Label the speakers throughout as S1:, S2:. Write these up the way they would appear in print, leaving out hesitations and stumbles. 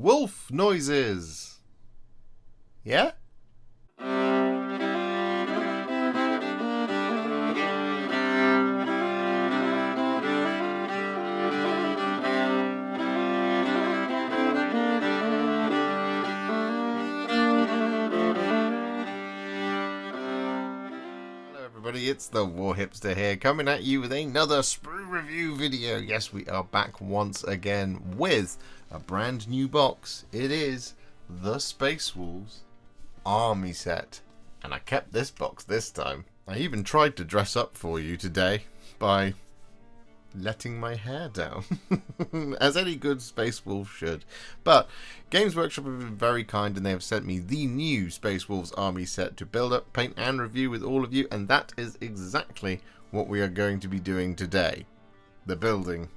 S1: wolf noises. Yeah? It's the Warhipster here, coming at you with another Sprue review video. Yes, we are back once again with a brand new box. It is the Space Wolves Army Set. And I kept this box this time. I even tried to dress up for you today by letting my hair down, as any good Space Wolf should. But Games Workshop have been very kind and they have sent me the new Space Wolves Army Set to build up, paint and review with all of you, and that is exactly what we are going to be doing today. The building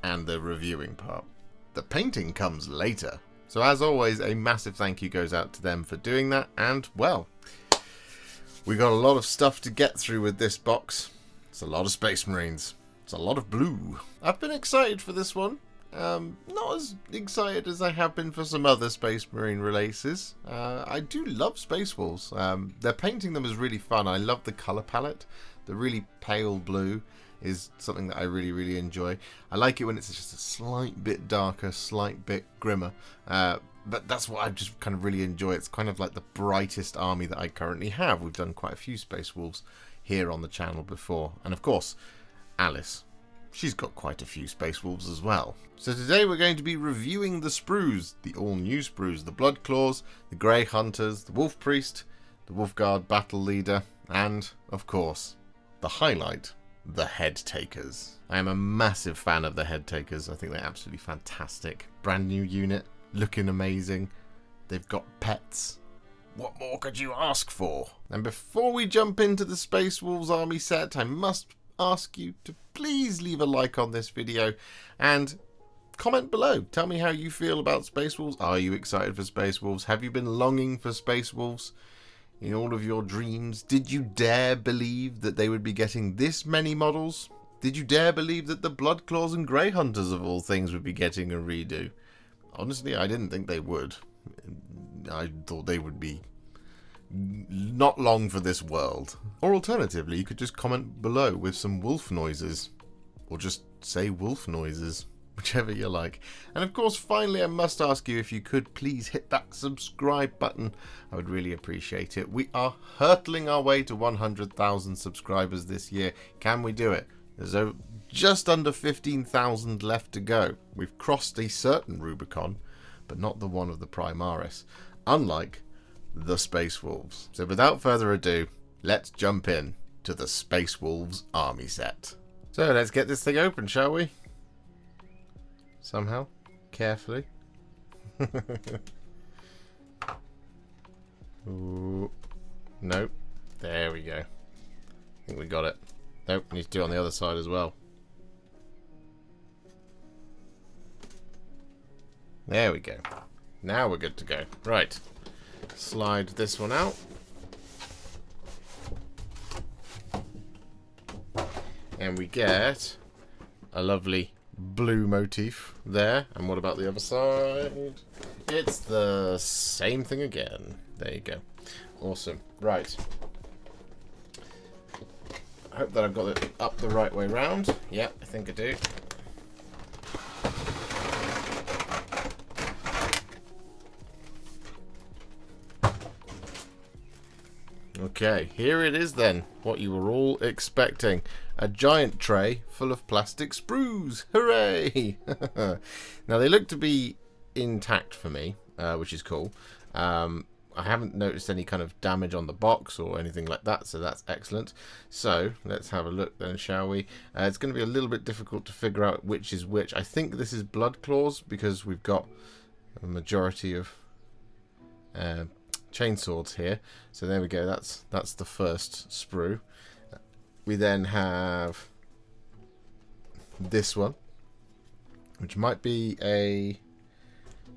S1: and the reviewing part. The painting comes later. So as always, a massive thank you goes out to them for doing that, and well, we got a lot of stuff to get through with this box. It's a lot of Space Marines. It's a lot of blue. I've been excited for this one. Not as excited as I have been for some other Space Marine releases. I do love Space Wolves. They're painting them is really fun. I love the colour palette. The really pale blue is something that I really enjoy. I like it when it's just a slight bit darker, slight bit grimmer. But that's what I just kind of really enjoy. It's kind of like the brightest army that I currently have. We've done quite a few Space Wolves here on the channel before. And of course, Alice. She's got quite a few Space Wolves as well. So today we're going to be reviewing the Sprues, the all-new Sprues, the Blood Claws, the Grey Hunters, the Wolf Priest, the Wolf Guard Battle Leader, and, of course, the highlight, the Headtakers. I am a massive fan of the Headtakers. I think they're absolutely fantastic. Brand new unit, looking amazing. They've got pets. What more could you ask for? And before we jump into the Space Wolves Army Set, I must ask you to please leave a like on this video and comment below. Tell me how you feel about Space Wolves. Are you excited for Space Wolves? Have you been longing for Space Wolves in all of your dreams? Did you dare believe that they would be getting this many models? Did you dare believe that the Blood Claws and Grey Hunters of all things would be getting a redo? Honestly, I didn't think they would. I thought they would be not long for this world. Or alternatively, you could just comment below with some wolf noises. Or just say wolf noises. Whichever you like. And of course, finally, I must ask you if you could please hit that subscribe button. I would really appreciate it. We are hurtling our way to 100,000 subscribers this year. Can we do it? There's just under 15,000 left to go. We've crossed a certain Rubicon, but not the one of the Primaris. Unlike the Space Wolves. So without further ado, let's jump in to the Space Wolves Army Set. So let's get this thing open, shall we? Somehow. Carefully. Ooh. Nope. There we go. I think we got it. Nope, we need to do it on the other side as well. There we go. Now we're good to go. Right. Slide this one out. And we get a lovely blue motif there. And what about the other side? It's the same thing again. There you go. Awesome. Right. I hope that I've got it up the right way round. Yeah, I think I do. Okay, here it is then, what you were all expecting. A giant tray full of plastic sprues. Hooray! Now, they look to be intact for me, which is cool. I haven't noticed any kind of damage on the box or anything like that, so that's excellent. So, let's have a look then, shall we? It's going to be a little bit difficult to figure out which is which. I think this is Blood Claws, because we've got a majority of chainswords here. So there we go, that's the first sprue. We then have this one, which might be a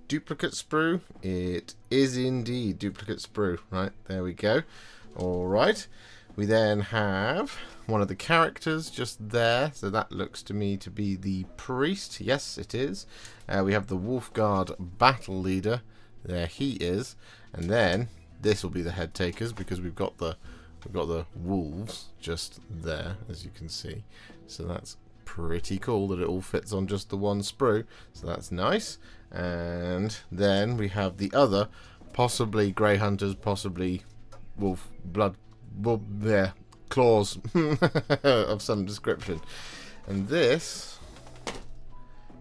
S1: duplicate sprue. It is indeed duplicate sprue. Right, there we go. Alright. We then have one of the characters just there, so that looks to me to be the priest. Yes, it is. We have the Wolfguard battle leader. There he is. And then this will be the Headtakers, because we've got the wolves just there, as you can see. So that's pretty cool that it all fits on just the one sprue. So that's nice. And then we have the other, possibly Grey Hunters, possibly wolf blood, yeah, claws of some description. And this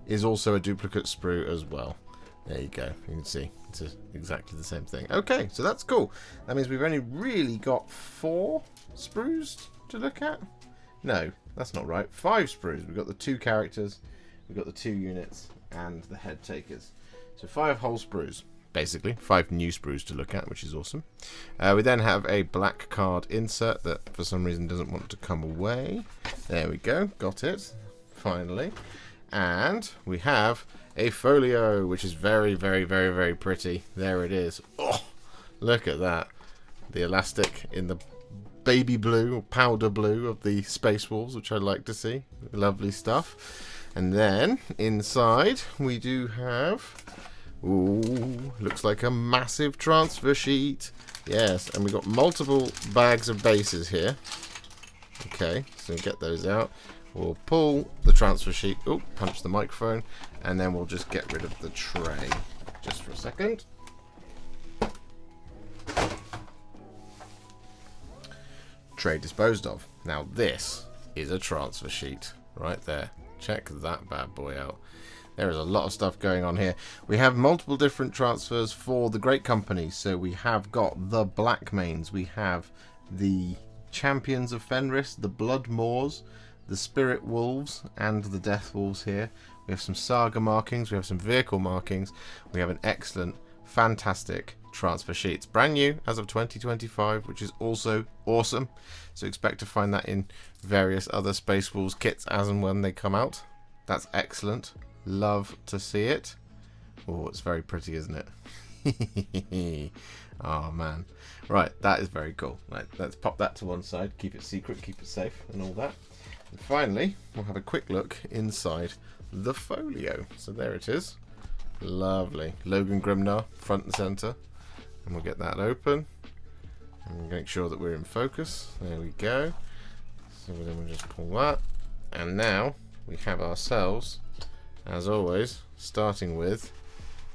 S1: is also a duplicate sprue as well. There you go. You can see it's exactly the same thing. Okay, so that's cool. That means we've only really got 4 sprues to look at. No, that's not right. 5 sprues. We've got the 2 characters, we've got the 2 units, and the Headtakers. So 5 whole sprues, basically. 5 new sprues to look at, which is awesome. We then have a black card insert that for some reason doesn't want to come away. There we go. Got it. Finally. And we have a folio, which is very, very, very, very pretty. There it is. Oh, look at that. The elastic in the baby blue or powder blue of the Space Wolves, which I like to see. Lovely stuff. And then inside we do have, ooh, looks like a massive transfer sheet. Yes, and we've got multiple bags of bases here. Okay, so get those out. We'll pull the transfer sheet, oh, punch the microphone, and then we'll just get rid of the tray. Just for a second. Tray disposed of. Now this is a transfer sheet right there. Check that bad boy out. There is a lot of stuff going on here. We have multiple different transfers for the great companies. So we have got the Blackmanes, we have the Champions of Fenrys, the Blood Moors, the Spirit Wolves, and the Death Wolves here. We have some saga markings, we have some vehicle markings, we have an excellent, fantastic transfer sheet. It's brand new as of 2025, which is also awesome. So expect to find that in various other Space Wolves kits as and when they come out. That's excellent. Love to see it. Oh, it's very pretty, isn't it? Oh man. Right, that is very cool. Right, let's pop that to one side, keep it secret, keep it safe, and all that. And finally, we'll have a quick look inside the folio. So there it is. Lovely. Logan Grimnar, front and center. And we'll get that open. And we'll make sure that we're in focus. There we go. So then we'll just pull that. And now we have ourselves, as always, starting with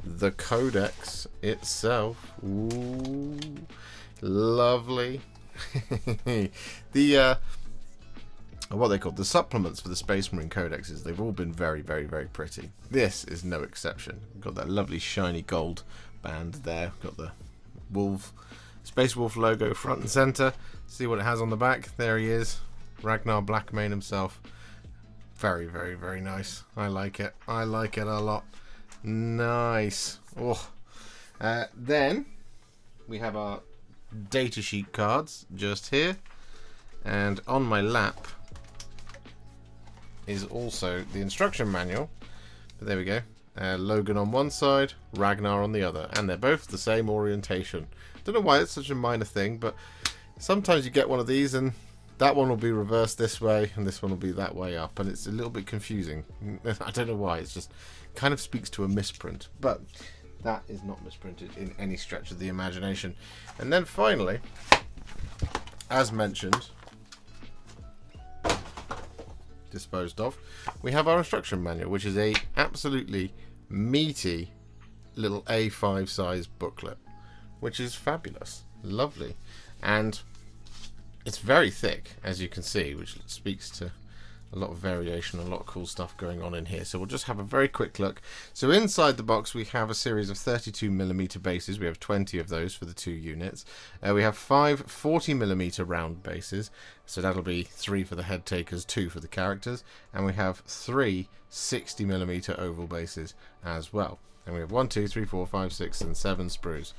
S1: the codex itself. Ooh, lovely. The what they call the supplements for the Space Marine codexes, they've all been very, very, very pretty. This is no exception. We've got that lovely shiny gold band there. We've got the wolf, Space Wolf logo front and center. See what it has on the back. There he is, Ragnar Blackmane himself. Very, very, very nice. I like it. I like it a lot. Nice. Oh. Then we have our datasheet cards just here, and on my lap is also the instruction manual. But there we go. Logan on one side, Ragnar on the other, and they're both the same orientation. Don't know why it's such a minor thing, but sometimes you get one of these and that one will be reversed this way and this one will be that way up, and it's a little bit confusing. I don't know why. It's just kind of speaks to a misprint, but that is not misprinted in any stretch of the imagination. And then finally, as mentioned, disposed of, we have our instruction manual, which is a absolutely meaty little A5 size booklet, which is fabulous, lovely, and it's very thick, as you can see, which speaks to a lot of variation, a lot of cool stuff going on in here. So we'll just have a very quick look. So inside the box we have a series of 32mm bases. We have 20 of those for the 2 units. We have 5 40mm round bases, so that'll be 3 for the Headtakers, 2 for the characters, and we have 3 60mm oval bases as well. And we have 1, 2, 3, 4, 5, 6 and 7 sprues.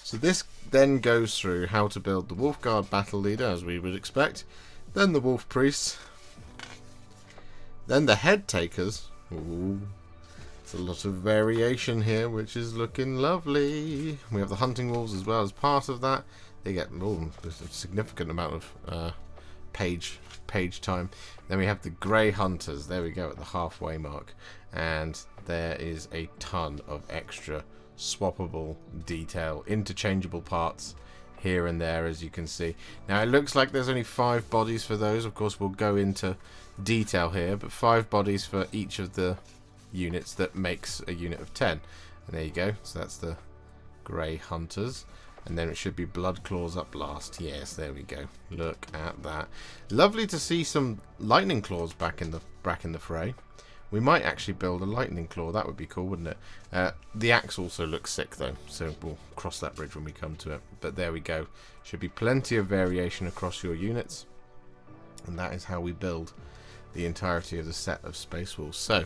S1: So this then goes through how to build the Wolfguard battle leader, as we would expect, then the Wolf Priests, then the Headtakers. Ooh, it's a lot of variation here, which is looking lovely. We have the Hunting Wolves as well as part of that. they get a significant amount of page time. Then we have the grey hunters. There we go, at the halfway mark, and there is a ton of extra swappable detail, interchangeable parts here and there, as you can see. Now it looks like there's only 5 bodies for those. Of course we'll go into detail here, but 5 bodies for each of the units that makes a unit of 10. And there you go, so that's the grey hunters. And then it should be blood claws up last. Yes, there we go. Look at that. Lovely to see some lightning claws back in the fray. We might actually build a lightning claw. That would be cool, wouldn't it? The axe also looks sick though, so we'll cross that bridge when we come to it. But there we go. Should be plenty of variation across your units. And that is how we build the entirety of the set of Space Wolves. So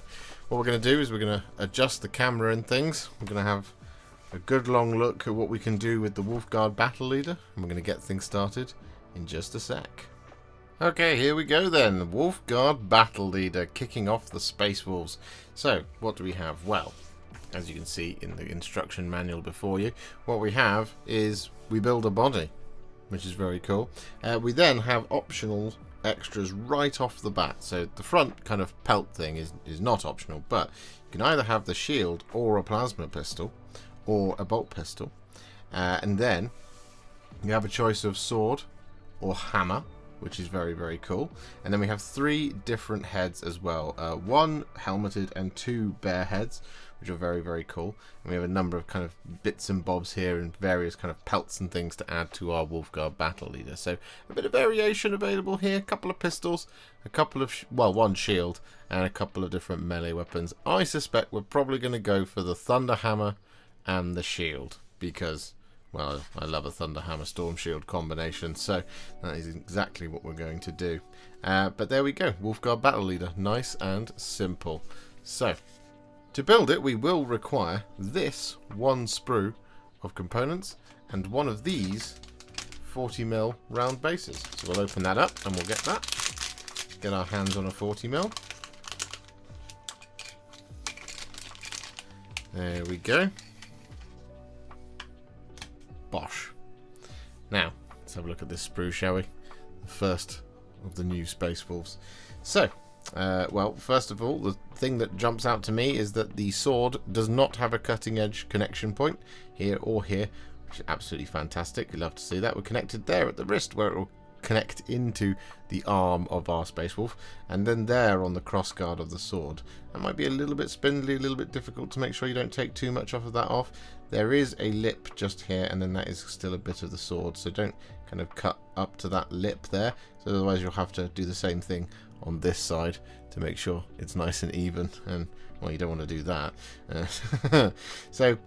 S1: what we're going to do is we're going to adjust the camera and things. We're going to have a good long look at what we can do with the Wolfguard Battle Leader, and we're going to get things started in just a sec. Okay, here we go then. Wolfguard Battle Leader, kicking off the Space Wolves. So what do we have? Well, as you can see in the instruction manual before you, what we have is we build a body, which is very cool. We then have optional extras right off the bat. So the front kind of pelt thing is not optional, but you can either have the shield or a plasma pistol or a bolt pistol, and then you have a choice of sword or hammer, which is very, very cool. And then we have 3 different heads as well, 1 helmeted and 2 bare heads, which are very, very cool. And we have a number of kind of bits and bobs here and various kind of pelts and things to add to our Wolfguard Battle Leader. So a bit of variation available here. A couple of pistols, a couple of, well, 1 shield, and a couple of different melee weapons. I suspect we're probably going to go for the Thunder Hammer and the shield, because, well, I love a Thunder Hammer Storm Shield combination, so that is exactly what we're going to do. But there we go, Wolfguard Battle Leader, nice and simple. So to build it, we will require this 1 sprue of components and 1 of these 40mm round bases. So we'll open that up and we'll get our hands on a 40mm. There we go. Bosh. Now, let's have a look at this sprue, shall we? The first of the new Space Wolves. So, well, first of all, the thing that jumps out to me is that the sword does not have a cutting edge connection point here or here, which is absolutely fantastic. We love to see that. We're connected there at the wrist, where it will connect into the arm of our Space Wolf, and then there on the crossguard of the sword. That might be a little bit spindly, a little bit difficult to make sure you don't take too much off of that off. There is a lip just here, and then that is still a bit of the sword, so don't kind of cut up to that lip there, so otherwise you'll have to do the same thing on this side to make sure it's nice and even, and well, you don't want to do that. So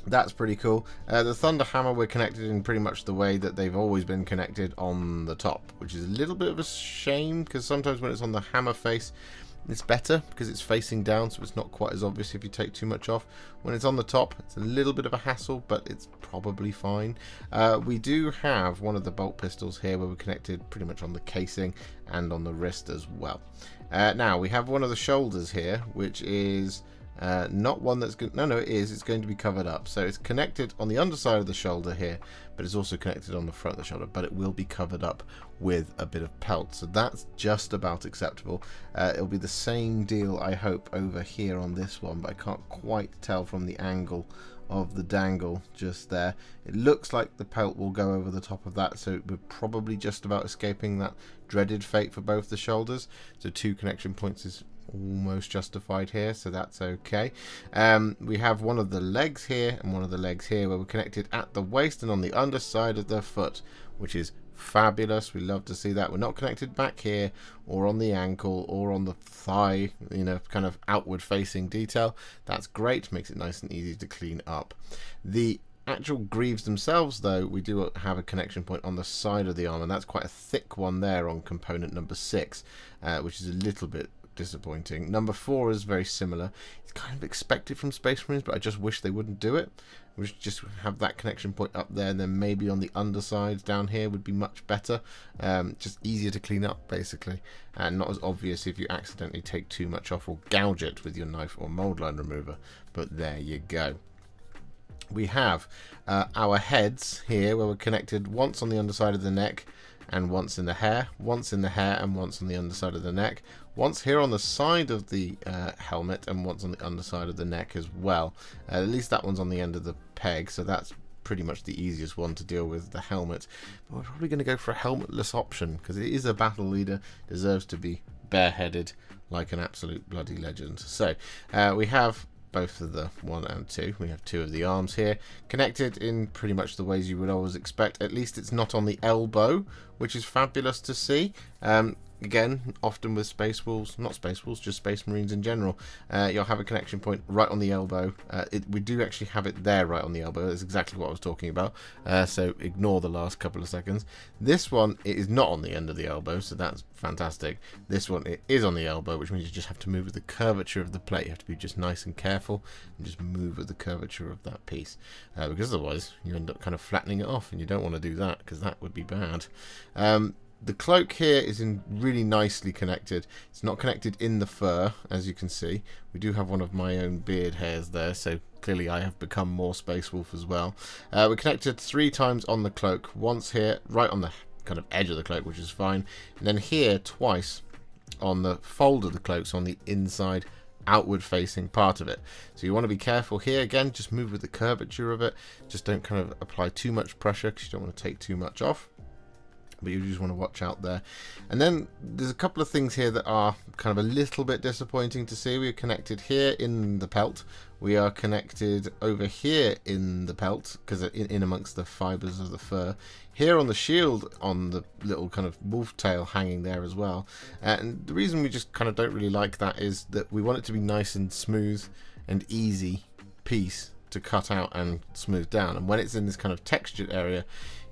S1: that's pretty cool. The Thunder Hammer, we're connected in pretty much the way that they've always been connected on the top, which is a little bit of a shame, because sometimes when it's on the hammer face, it's better because it's facing down, so it's not quite as obvious if you take too much off. When it's on the top, it's a little bit of a hassle, but it's probably fine. We do have one of the bolt pistols here where we're connected pretty much on the casing and on the wrist as well. Now we have one of the shoulders here, which is not one that's good. No, it is. It's going to be covered up. So it's connected on the underside of the shoulder here, but it's also connected on the front of the shoulder, but it will be covered up with a bit of pelt. So that's just about acceptable. It'll be the same deal, I hope, over here on this one, but I can't quite tell from the angle of the dangle just there. It looks like the pelt will go over the top of that, so we're probably just about escaping that dreaded fate for both the shoulders. So 2 connection points is almost justified here, so that's okay. We have one of the legs here and one of the legs here where we're connected at the waist and on the underside of the foot, which is fabulous. We love to see that. We're not connected back here or on the ankle or on the thigh, you know, kind of outward facing detail. That's great, makes it nice and easy to clean up. The actual greaves themselves, though, we do have a connection point on the side of the arm, and that's quite a thick one there on component number 6, which is a little bit disappointing. Number 4 is very similar. It's kind of expected from Space Marines, but I just wish they wouldn't do it. We should just have that connection point up there, and then maybe on the underside down here would be much better. Just easier to clean up, basically, and not as obvious if you accidentally take too much off or gouge it with your knife or mold line remover. But there you go. we have our heads here, where we're connected once on the underside of the neck and once in the hair, once in the hair and once on the underside of the neck, once here on the side of the helmet and once on the underside of the neck as well. At least that one's on the end of the peg, so that's pretty much the easiest one to deal with, the helmet. But we're probably going to go for a helmetless option because it is a battle leader, deserves to be bareheaded like an absolute bloody legend. So we have both of the 1 and 2. We have 2 of the arms here, connected in pretty much the ways you would always expect. At least it's not on the elbow, which is fabulous to see. Again, often with Space Wolves, not Space Wolves, just Space Marines in general, you'll have a connection point right on the elbow. We do actually have it there right on the elbow. That's exactly what I was talking about. So ignore the last couple of seconds. This one, it is not on the end of the elbow, so that's fantastic. This one, it is on the elbow, which means you just have to move with the curvature of the plate. You have to be just nice and careful and just move with the curvature of that piece. Because otherwise, you end up kind of flattening it off, and you don't want to do that because that would be bad. The cloak here is really nicely connected. It's not connected in the fur, as you can see. We do have one of my own beard hairs there, so clearly I have become more Space Wolf as well. We're connected 3 times on the cloak. Once here, right on the kind of edge of the cloak, which is fine. And then here, twice on the fold of the cloak, so on the inside outward facing part of it. So you want to be careful here. Again, just move with the curvature of it. Just don't kind of apply too much pressure because you don't want to take too much off. But you just want to watch out there. And then there's a couple of things here that are kind of a little bit disappointing to see. We're connected here in the pelt. We are connected over here in the pelt, because in amongst the fibers of the fur. Here on the shield, on the little kind of wolf tail hanging there as well. And the reason we just kind of don't really like that is that we want it to be nice and smooth and easy piece to cut out and smooth down. And when it's in this kind of textured area,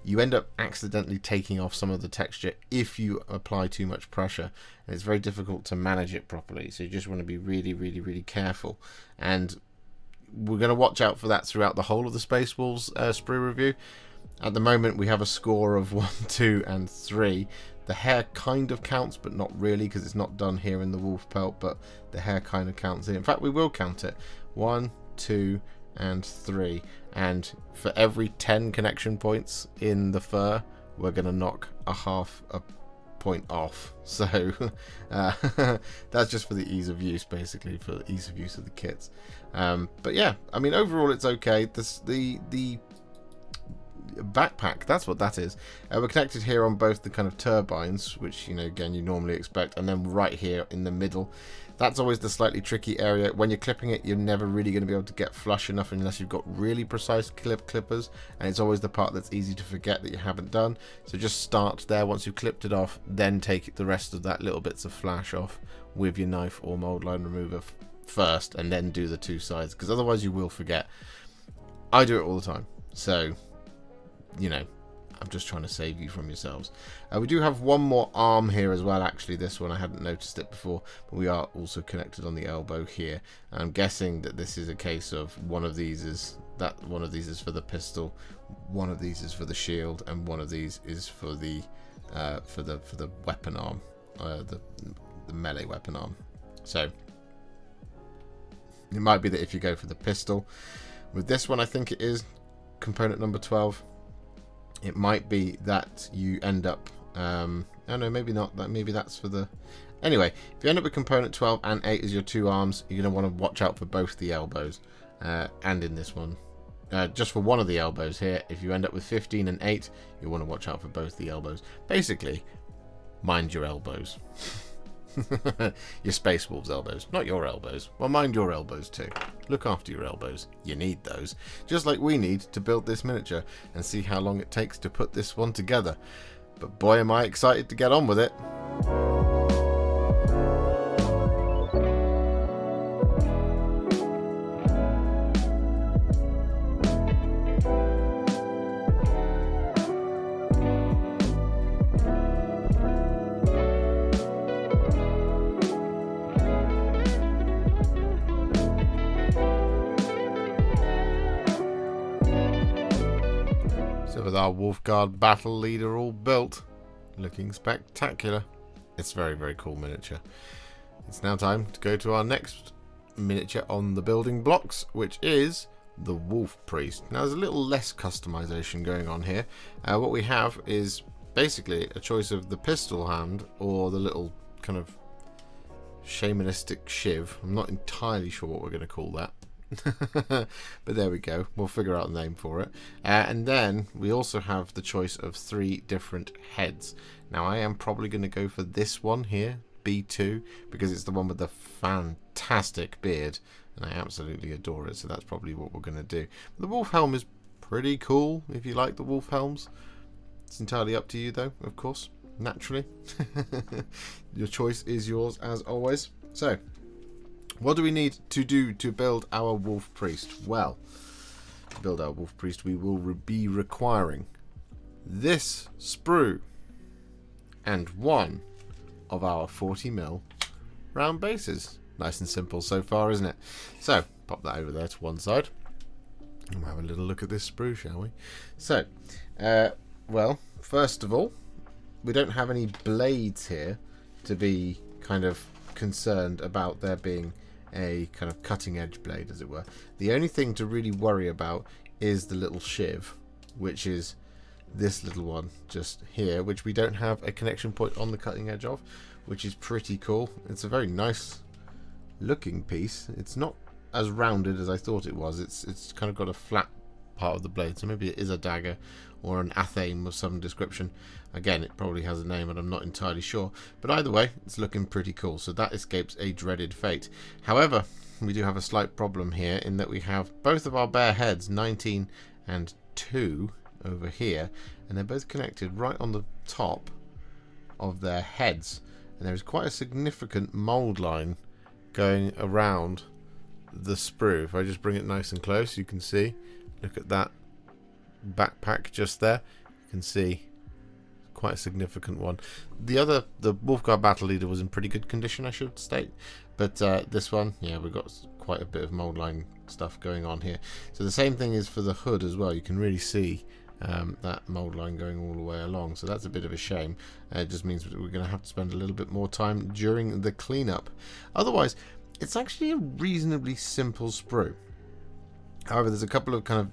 S1: you end up accidentally taking off some of the texture if you apply too much pressure, and it's very difficult to manage it properly. So you just want to be really, really, really careful. And we're going to watch out for that throughout the whole of the Space Wolves sprue review. At the moment, we have a score of 1, 2, and 3. The hair kind of counts, but not really, because it's not done here in the wolf pelt, but the hair kind of counts here. In fact, we will count it. 1, 2, and 3, and for every 10 connection points in the fur, we're going to knock a half a point off. So that's just for the ease of use, basically, for the ease of use of the kits. But yeah, I mean, overall it's okay. The backpack, that's what that is. We're connected here on both the kind of turbines, which, you know, again, you normally expect, and then right here in the middle. That's always the slightly tricky area. When you're clipping it, you're never really going to be able to get flush enough unless you've got really precise clippers, and it's always the part that's easy to forget that you haven't done. So just start there. Once you've clipped it off, then take the rest of that little bits of flash off with your knife or mold line remover first, and then do the 2 sides, because otherwise you will forget. I do it all the time, so you know, I'm just trying to save you from yourselves. We do have one more arm here as well. Actually, this one I hadn't noticed it before, but we are also connected on the elbow here. I'm guessing that this is a case of one of these is for the pistol, one of these is for the shield, and one of these is for the weapon arm, the melee weapon arm. So it might be that if you go for the pistol with this one, I think it is component number 12. It might be that you end up oh no, maybe not. Maybe that's for the... Anyway, if you end up with component 12 and 8 as your 2 arms, you're going to want to watch out for both the elbows. And in this one, just for one of the elbows here, if you end up with 15 and 8, you want to watch out for both the elbows. Basically, mind your elbows. Your Space Wolves elbows, not your elbows. Well, mind your elbows too. Look after your elbows. You need those. Just like we need to build this miniature and see how long it takes to put this one together. But boy, am I excited to get on with it. With our Wolfguard battle leader all built, looking spectacular. It's very, very cool miniature. It's now time to go to our next miniature on the building blocks, which is the Wolf Priest. Now there's a little less customization going on here. What we have is basically a choice of the pistol hand or the little kind of shamanistic shiv. I'm not entirely sure what we're going to call that. But there we go, we'll figure out a name for it. And then we also have the choice of 3 different heads. Now I am probably going to go for this one here, B2, because it's the one with the fantastic beard and I absolutely adore it, so that's probably what we're going to do. The wolf helm is pretty cool if you like the wolf helms. It's entirely up to you though, of course, naturally. Your choice is yours as always. So what do we need to do to build our Wolf Priest? Well, to build our Wolf Priest, we will be requiring this sprue and 1 of our 40mm round bases. Nice and simple so far, isn't it? So, pop that over there to one side. And we'll have a little look at this sprue, shall we? So, well, first of all, we don't have any blades here to be kind of concerned about there being a kind of cutting edge blade, as it were. The only thing to really worry about is the little shiv, which is this little one just here, which we don't have a connection point on the cutting edge of, which is pretty cool. It's a very nice looking piece. It's not as rounded as I thought it was. It's kind of got a flat part of the blade, so maybe it is a dagger or an athame of some description. Again, it probably has a name and I'm not entirely sure, but either way it's looking pretty cool, so that escapes a dreaded fate. However, we do have a slight problem here in that we have both of our bare heads, 19 and 2 over here, and they're both connected right on the top of their heads, and there is quite a significant mold line going around the sprue. If I just bring it nice and close, you can see, look at that backpack just there, you can see quite a significant one. The Wolfguard Battle Leader was in pretty good condition, I should state, but this one, yeah, we've got quite a bit of mold line stuff going on here. So the same thing is for the hood as well. You can really see that mold line going all the way along, so that's a bit of a shame. It just means we're going to have to spend a little bit more time during the cleanup. Otherwise, it's actually a reasonably simple sprue. However, there's a couple of kind of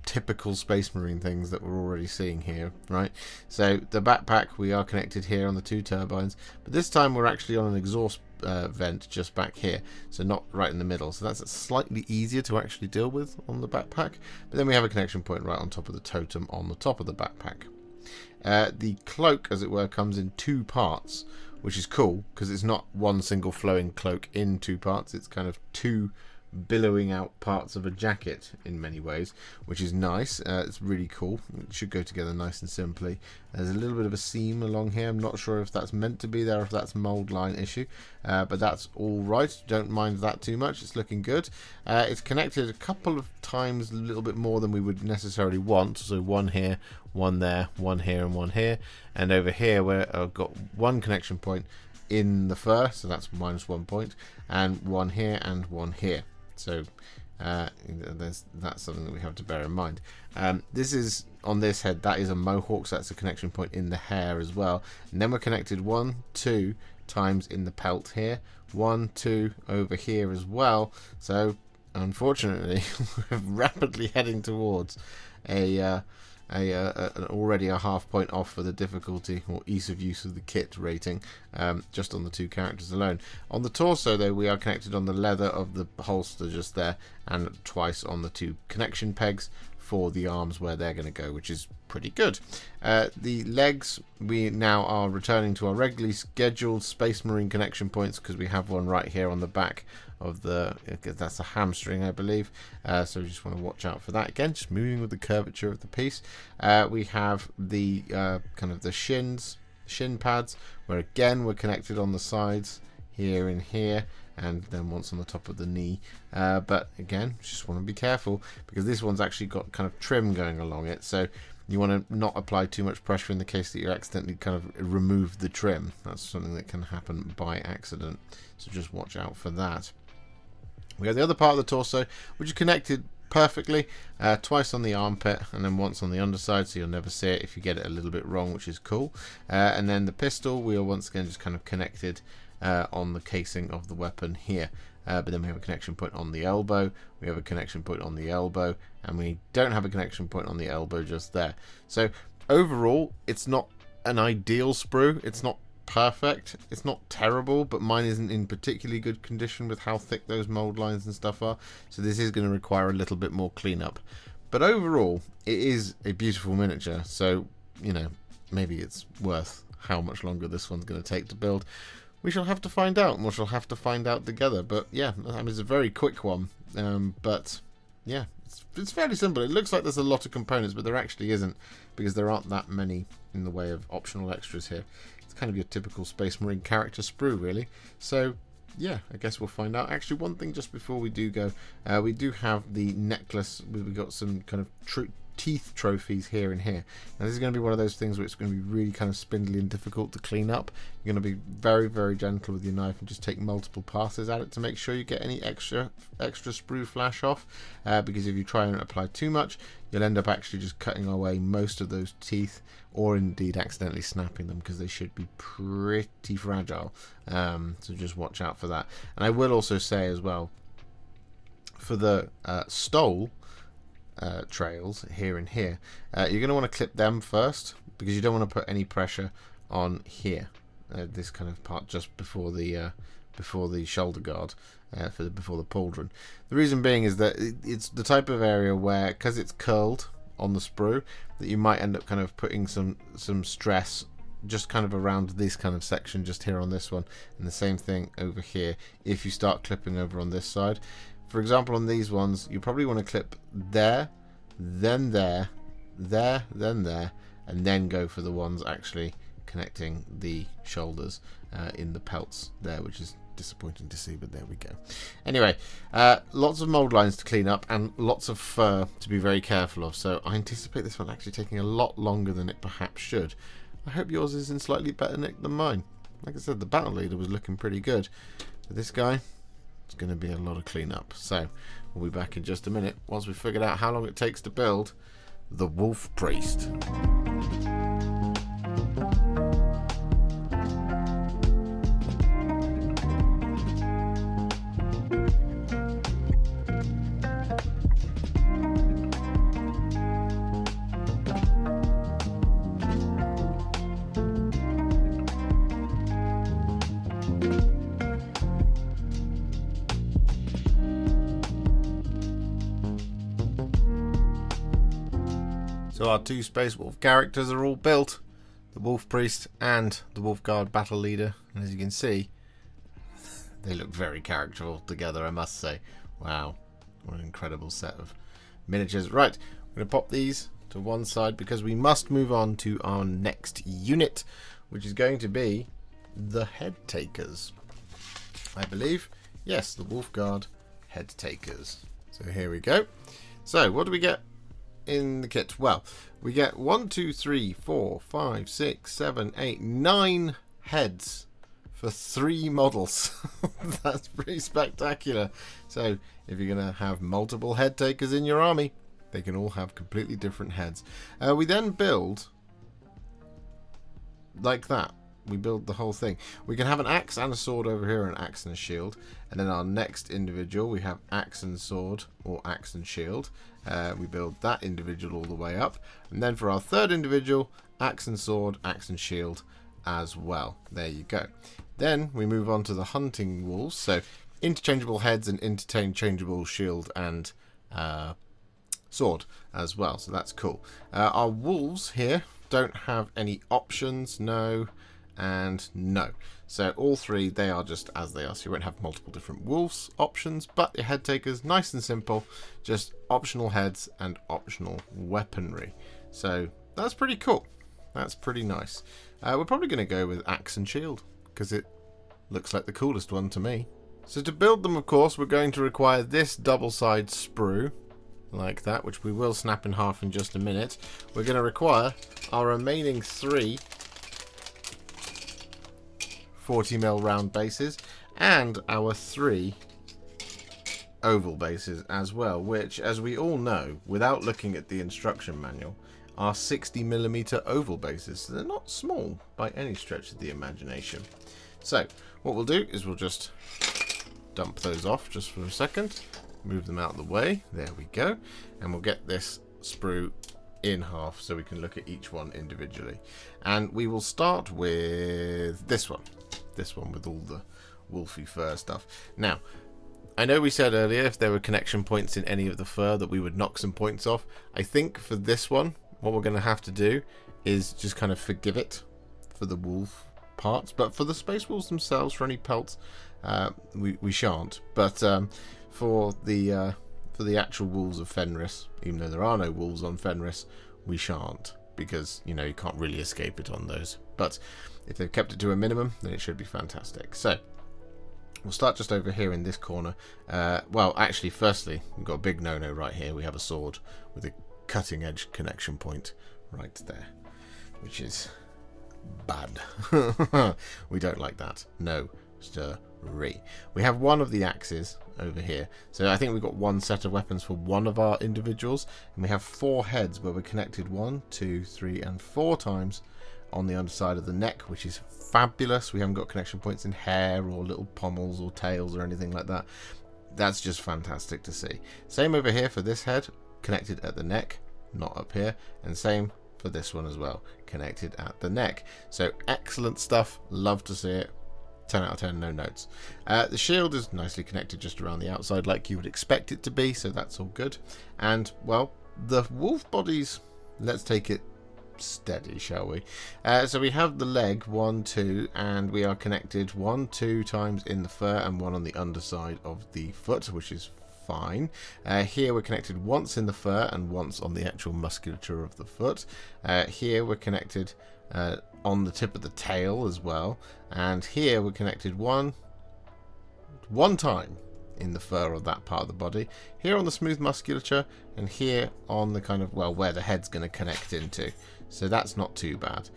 S1: typical Space Marine things that we're already seeing here, right? So the backpack, we are connected here on the 2 turbines, but this time we're actually on an exhaust vent just back here, so not right in the middle. So that's slightly easier to actually deal with on the backpack. But then we have a connection point right on top of the totem on the top of the backpack. The cloak, as it were, comes in 2 parts, which is cool because it's not one single flowing cloak in 2 parts. It's kind of 2 billowing out parts of a jacket in many ways, which is nice. It's really cool. It should go together nice and simply. There's a little bit of a seam along here. I'm not sure if that's meant to be there or if that's mold line issue, but that's all right. Don't mind that too much. It's looking good. It's connected a couple of times, a little bit more than we would necessarily want. So 1 here, 1 there, 1 here, and 1 here. And over here, where I've got 1 connection point in the fur, so that's -1 point, and 1 here and 1 here. So that's something that we have to bear in mind. This is on this head, that is a mohawk, so that's a connection point in the hair as well. And then we're connected 1, 2 times in the pelt here, 1, 2 over here as well. So unfortunately, we're rapidly heading towards already a ½ point off for the difficulty or ease of use of the kit rating, just on the 2 characters alone. On the torso though, we are connected on the leather of the holster just there, and twice on the 2 connection pegs for the arms where they're going to go, which is pretty good. The legs, we now are returning to our regularly scheduled Space Marine connection points because we have one right here on the back of the, that's a hamstring, I believe. So we just want to watch out for that. Again, just moving with the curvature of the piece. We have the kind of the shin pads, where again we're connected on the sides here and here, and then once on the top of the knee. But again, just want to be careful because this one's actually got kind of trim going along it, so you want to not apply too much pressure in the case that you accidentally kind of remove the trim. That's something that can happen by accident, so just watch out for that. We have the other part of the torso, which is connected perfectly, twice on the armpit and then once on the underside, so you'll never see it if you get it a little bit wrong, which is cool. And then the pistol, we are once again just kind of connected on the casing of the weapon here. but then we have a connection point on the elbow, we have a connection point on the elbow, and we don't have a connection point on the elbow just there. So overall, it's not an ideal sprue. It's not perfect. It's not terrible, but mine isn't in particularly good condition with how thick those mold lines and stuff are. So this is going to require a little bit more cleanup. But overall, it is a beautiful miniature. So, you know, maybe it's worth how much longer this one's going to take to build. We shall have to find out, and we shall have to find out together. But yeah, I mean, it's a very quick one. But yeah, it's fairly simple. It looks like there's a lot of components, but there actually isn't, because there aren't that many in the way of optional extras here. It's kind of your typical Space Marine character sprue, really. So yeah, I guess we'll find out. Actually, one thing just before we do go, we do have the necklace. We've got some kind of teeth trophies here and here. Now this is going to be one of those things where it's going to be really kind of spindly and difficult to clean up. You're going to be very, very gentle with your knife and just take multiple passes at it to make sure you get any extra sprue flash off, because if you try and apply too much, you'll end up actually just cutting away most of those teeth, or indeed accidentally snapping them, because they should be pretty fragile. So just watch out for that. And I will also say as well, for the stole trails here and here, you're going to want to clip them first, because you don't want to put any pressure on here, this kind of part just before the shoulder guard, before the pauldron. The reason being is that it's the type of area where, because it's curled on the sprue, that you might end up kind of putting some stress just kind of around this kind of section just here on this one, and the same thing over here if you start clipping over on this side. For example, on these ones, you probably want to clip there, then there, there, then there, and then go for the ones actually connecting the shoulders in the pelts there, which is disappointing to see, but there we go. Anyway, lots of mold lines to clean up and lots of fur to be very careful of, so I anticipate this one actually taking a lot longer than it perhaps should. I hope yours is in slightly better nick than mine. Like I said, the battle leader was looking pretty good, but this guy, it's going to be a lot of cleanup. So we'll be back in just a minute once we've figured out how long it takes to build the Wolf Priest. So our two Space Wolf characters are all built, the Wolf Priest and the Wolf Guard Battle Leader, and as you can see, they look very characterful together, I must say. Wow, what an incredible set of miniatures. Right, I'm going to pop these to one side because we must move on to our next unit, which is going to be the Headtakers. I believe, yes, the Wolf Guard Headtakers. So here we go. So what do we get in the kit? Well, we get 1, 2, 3, 4, 5, 6, 7, 8, 9 heads for 3 models. That's pretty spectacular. So if you're going to have multiple head takers in your army, they can all have completely different heads. We then build like that. We build the whole thing. We can have an axe and a sword over here, an axe and a shield, and then our next individual we have axe and sword or axe and shield. We build that individual all the way up, and then for our third individual, axe and sword, axe and shield as well. There you go. Then we move on to the hunting wolves, so interchangeable heads and interchangeable shield and sword as well, so that's cool. Our wolves here don't have any options, no and no. So all 3, they are just as they are. So you won't have multiple different wolves options, but your head takers, nice and simple, just optional heads and optional weaponry. So that's pretty cool. That's pretty nice. We're probably going to go with axe and shield because it looks like the coolest one to me. So to build them, of course, we're going to require this double-side sprue like that, which we will snap in half in just a minute. We're going to require our remaining 3 40mm round bases and our 3 oval bases as well, which, as we all know, without looking at the instruction manual, are 60mm oval bases, so they're not small by any stretch of the imagination. So what we'll do is we'll just dump those off just for a second. Move them out of the way. There we go. And we'll get this sprue in half so we can look at each one individually. And we will start with this one. This one with all the wolfy fur stuff. Now, I know we said earlier if there were connection points in any of the fur that we would knock some points off. I think for this one, what we're going to have to do is just kind of forgive it for the wolf parts. But for the space wolves themselves, for any pelts, we shan't. But for the actual wolves of Fenrys, even though there are no wolves on Fenrys, we shan't. Because, you know, you can't really escape it on those. But if they've kept it to a minimum, then it should be fantastic. So, we'll start just over here in this corner. Well, actually, firstly, we've got a big no-no right here. We have a sword with a cutting-edge connection point right there, which is bad. We don't like that. No, sirree. We have one of the axes over here. So I think we've got one set of weapons for one of our individuals. And we have 4 heads where we're connected 1, 2, 3, and 4 times on the underside of the neck, which is fabulous. We haven't got connection points in hair or little pommels or tails or anything like that. That's just fantastic to see. Same over here for this head, connected at the neck, not up here, and same for this one as well, connected at the neck. So excellent stuff, love to see it. 10 out of 10, no notes. The shield is nicely connected just around the outside like you would expect it to be, so that's all good. And, well, the wolf bodies, let's take it steady, shall we? So we have the leg 1, 2, and we are connected 1, 2 times in the fur and 1 on the underside of the foot, which is fine. Here we're connected once in the fur and once on the actual musculature of the foot. Here we're connected on the tip of the tail as well, and here we're connected one time in the fur of that part of the body, here on the smooth musculature, and here on the kind of, well, where the head's going to connect into. So that's not too bad.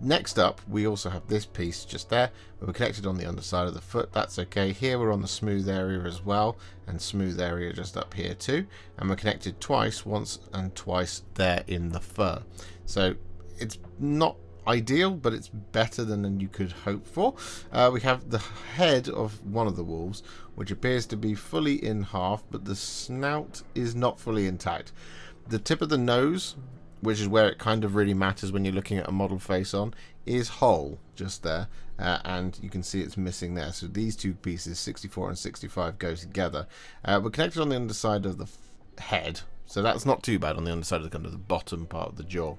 S1: Next up, we also have this piece just there, where we're connected on the underside of the foot. That's okay. Here we're on the smooth area as well, and smooth area just up here too. And we're connected twice, once and twice there in the fur. So it's not ideal, but it's better than you could hope for. We have the head of one of the wolves, which appears to be fully in half, but the snout is not fully intact. The tip of the nose, which is where it kind of really matters when you're looking at a model face on, is whole just there, and you can see it's missing there. So these two pieces, 64 and 65, go together. We're connected on the underside of the head, so that's not too bad on the underside of the kind of the bottom part of the jaw,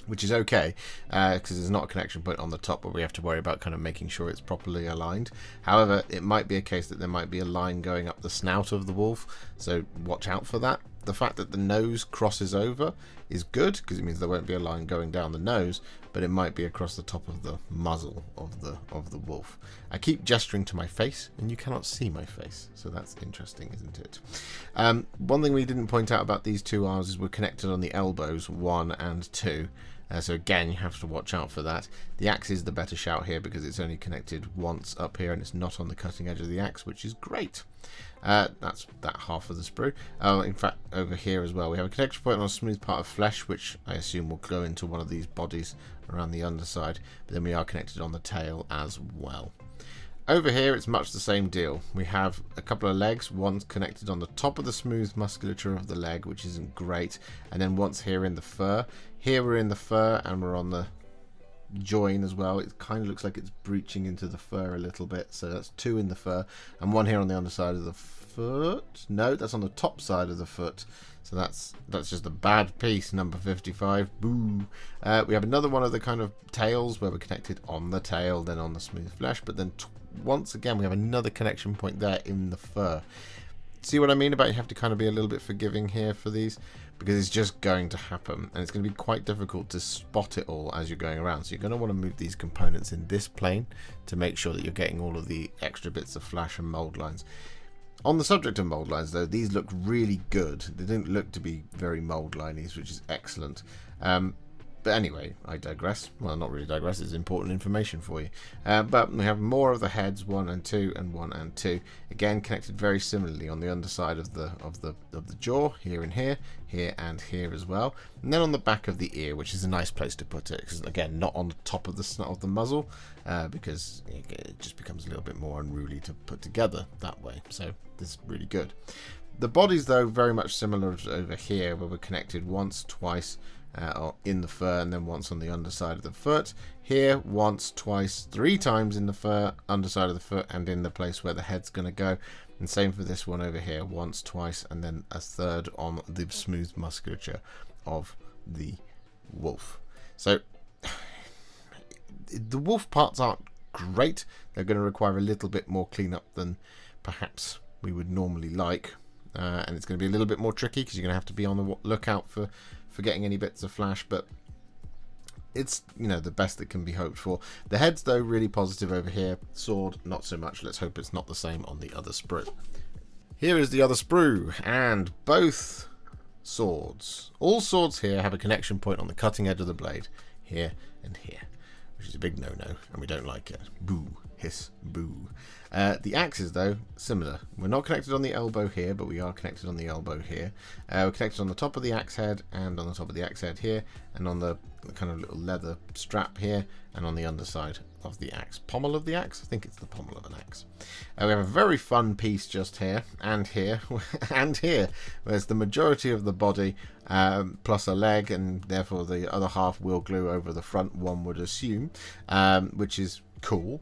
S1: which is okay, because there's not a connection point on the top where we have to worry about kind of making sure it's properly aligned. However, it might be a case that there might be a line going up the snout of the wolf, so watch out for that. The fact that the nose crosses over is good, because it means there won't be a line going down the nose, but it might be across the top of the muzzle of the wolf. I keep gesturing to my face, and you cannot see my face, so that's interesting, isn't it? One thing we didn't point out about these two arms is we're connected on the elbows 1 and 2. So again, you have to watch out for that. The axe is the better shout here because it's only connected once up here and it's not on the cutting edge of the axe, which is great. That's that half of the sprue. In fact, over here as well, we have a connection point on a smooth part of flesh, which I assume will go into one of these bodies around the underside, but then we are connected on the tail as well. Over here, it's much the same deal. We have a couple of legs, one's connected on the top of the smooth musculature of the leg, which isn't great, and then once here in the fur. Here we're in the fur and we're on the join as well. It kind of looks like it's breaching into the fur a little bit, so that's 2 in the fur, and 1 here on the underside of the foot. No, that's on the top side of the foot. So that's just a bad piece, number 55. Boo. We have another one of the kind of tails where we're connected on the tail, then on the smooth flesh, but then once again we have another connection point there in the fur. See what I mean about you have to kind of be a little bit forgiving here for these, because it's just going to happen, and it's going to be quite difficult to spot it all as you're going around. So you're going to want to move these components in this plane to make sure that you're getting all of the extra bits of flash and mold lines. On the subject of mold lines, though, these look really good. They didn't look to be very mold liney, which is excellent. But But anyway, I digress. Well, not really digress, it's important information for you. But we have more of the heads, 1 and 2 and 1 and 2. Again, connected very similarly on the underside of the jaw, here and here, here and here as well. And then on the back of the ear, which is a nice place to put it, because again, not on the top of the snot of the muzzle, because it just becomes a little bit more unruly to put together that way. So this is really good. The bodies, though, very much similar over here, where we're connected once, twice, in the fur, and then once on the underside of the foot. Here, once, twice, 3 times in the fur, underside of the foot, and in the place where the head's going to go. And same for this one over here, once, twice, and then a third on the smooth musculature of the wolf. So the wolf parts aren't great. They're going to require a little bit more cleanup than perhaps we would normally like. And it's going to be a little bit more tricky because you're going to have to be on the lookout for getting any bits of flash, but it's, you know, the best that can be hoped for. The head's, though, really positive over here. Sword, not so much. Let's hope it's not the same on the other sprue. Here is the other sprue, and both swords. All swords here have a connection point on the cutting edge of the blade, here and here, which is a big no-no, and we don't like it. Boo. Hiss. Boo. The axes, though, similar. We're not connected on the elbow here, but we are connected on the elbow here. We're connected on the top of the axe head, and on the top of the axe head here, and on the kind of little leather strap here, and on the underside of the axe. Pommel of the axe? I think it's the pommel of an axe. We have a very fun piece just here, and here, and here, whereas the majority of the body, plus a leg, and therefore the other half will glue over the front, one would assume, which is cool.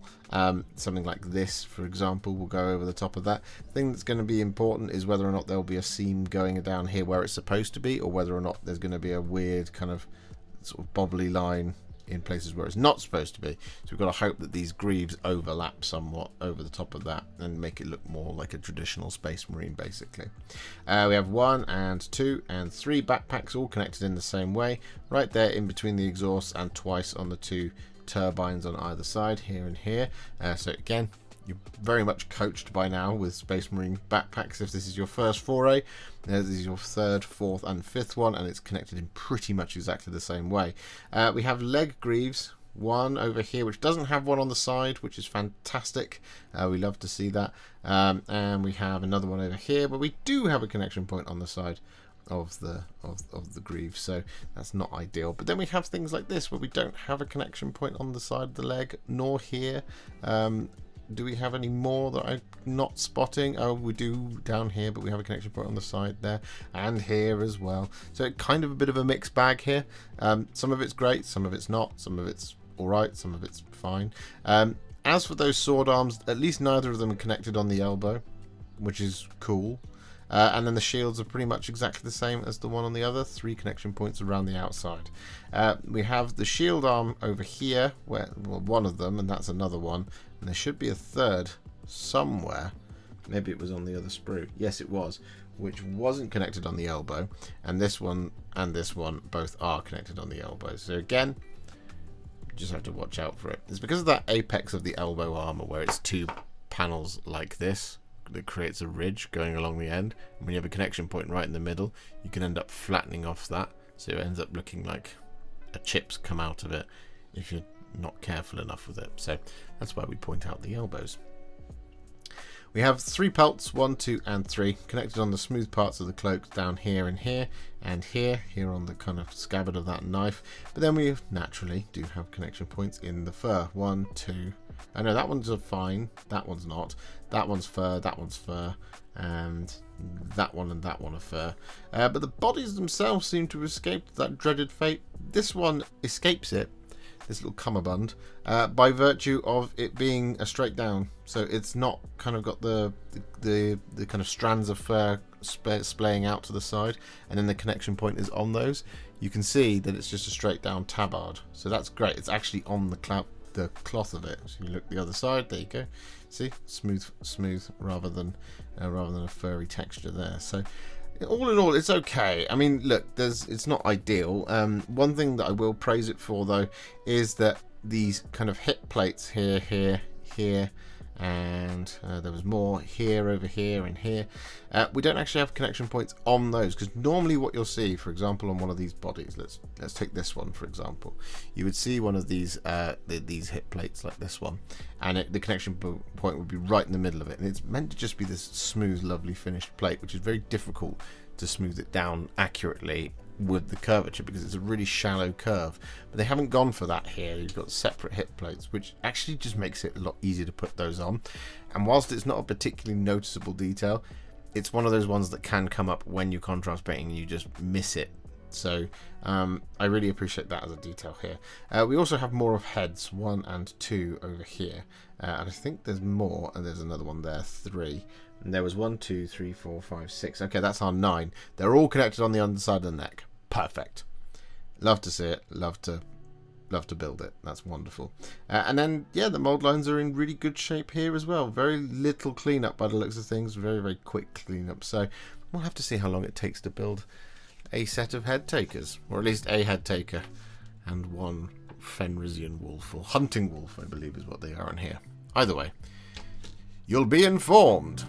S1: Something like this, for example, will go over the top of that. The thing that's going to be important is whether or not there'll be a seam going down here where it's supposed to be, or whether or not there's going to be a weird kind of sort of bobbly line in places where it's not supposed to be. So we've got to hope that these greaves overlap somewhat over the top of that and make it look more like a traditional Space Marine, basically. We have 1 and 2 and 3 backpacks all connected in the same way, right there in between the exhausts, and twice on the 2 turbines on either side, here and here. So again, you're very much coached by now with Space Marine backpacks. If this is your first foray, this is your 3rd, 4th and 5th one, and it's connected in pretty much exactly the same way. We have leg greaves, 1 over here which doesn't have one on the side, which is fantastic. We love to see that. And we have another one over here, but we do have a connection point on the side of the greave, so that's not ideal. But then we have things like this where we don't have a connection point on the side of the leg, nor here. Do we have any more that I'm not spotting? Oh, we do down here, but we have a connection point on the side there, and here as well. So it's kind of a bit of a mixed bag here. Some of it's great, some of it's not, some of it's alright, some of it's fine. As for those sword arms, at least neither of them are connected on the elbow, which is cool. And then the shields are pretty much exactly the same as the one on the other, 3 connection points around the outside. We have the shield arm over here, where, well, one of them, and that's another one, and there should be a third somewhere. Maybe it was on the other sprue. Yes, it was, which wasn't connected on the elbow, and this one both are connected on the elbow. So again, you just have to watch out for it. It's because of that apex of the elbow armor where it's 2 panels like this that creates a ridge going along the end. And when you have a connection point right in the middle, you can end up flattening off that, so it ends up looking like a chip's come out of it if you're not careful enough with it. So that's why we point out the elbows. We have 3 pelts, 1, 2 and 3, connected on the smooth parts of the cloak down here and here, and here on the kind of scabbard of that knife. But then we naturally do have connection points in the fur. 1, 2. I know that one's fine, that one's not. That one's fur, and that one are fur. But the bodies themselves seem to have escaped that dreaded fate. This one escapes it, this little cummerbund, by virtue of it being a straight down. So it's not kind of got the kind of strands of fur splaying out to the side, and then the connection point is on those. You can see that it's just a straight down tabard. So that's great. It's actually on the cloth of it. So you look the other side, there you go. See, smooth rather than a furry texture there. So all in all, it's okay. I mean, look, it's not ideal. One thing that I will praise it for, though, is that these kind of hip plates here, and there was more here, over here, and here. We don't actually have connection points on those, because normally what you'll see, for example, on one of these bodies, let's take this one for example, you would see one of these hip plates like this one, and the connection point would be right in the middle of it, and it's meant to just be this smooth, lovely finished plate, which is very difficult to smooth it down accurately with the curvature because it's a really shallow curve. But they haven't gone for that here. You've got separate hip plates, which actually just makes it a lot easier to put those on. And whilst it's not a particularly noticeable detail, it's one of those ones that can come up when you're contrast painting and you just miss it. So I really appreciate that as a detail here. We also have more of heads, 1 and 2 over here, and I think there's more, and there's another one there, 3. And there was 1, 2, 3, 4, 5, 6. Okay, that's our 9. They're all connected on the underside of the neck. Perfect. Love to see it. Love to build it. That's wonderful. And then, yeah, the mold lines are in really good shape here as well. Very little cleanup by the looks of things. Very, very quick cleanup. So we'll have to see how long it takes to build a set of head takers, or at least a head taker, and one Fenrysian wolf, or hunting wolf, I believe is what they are in here. Either way, you'll be informed.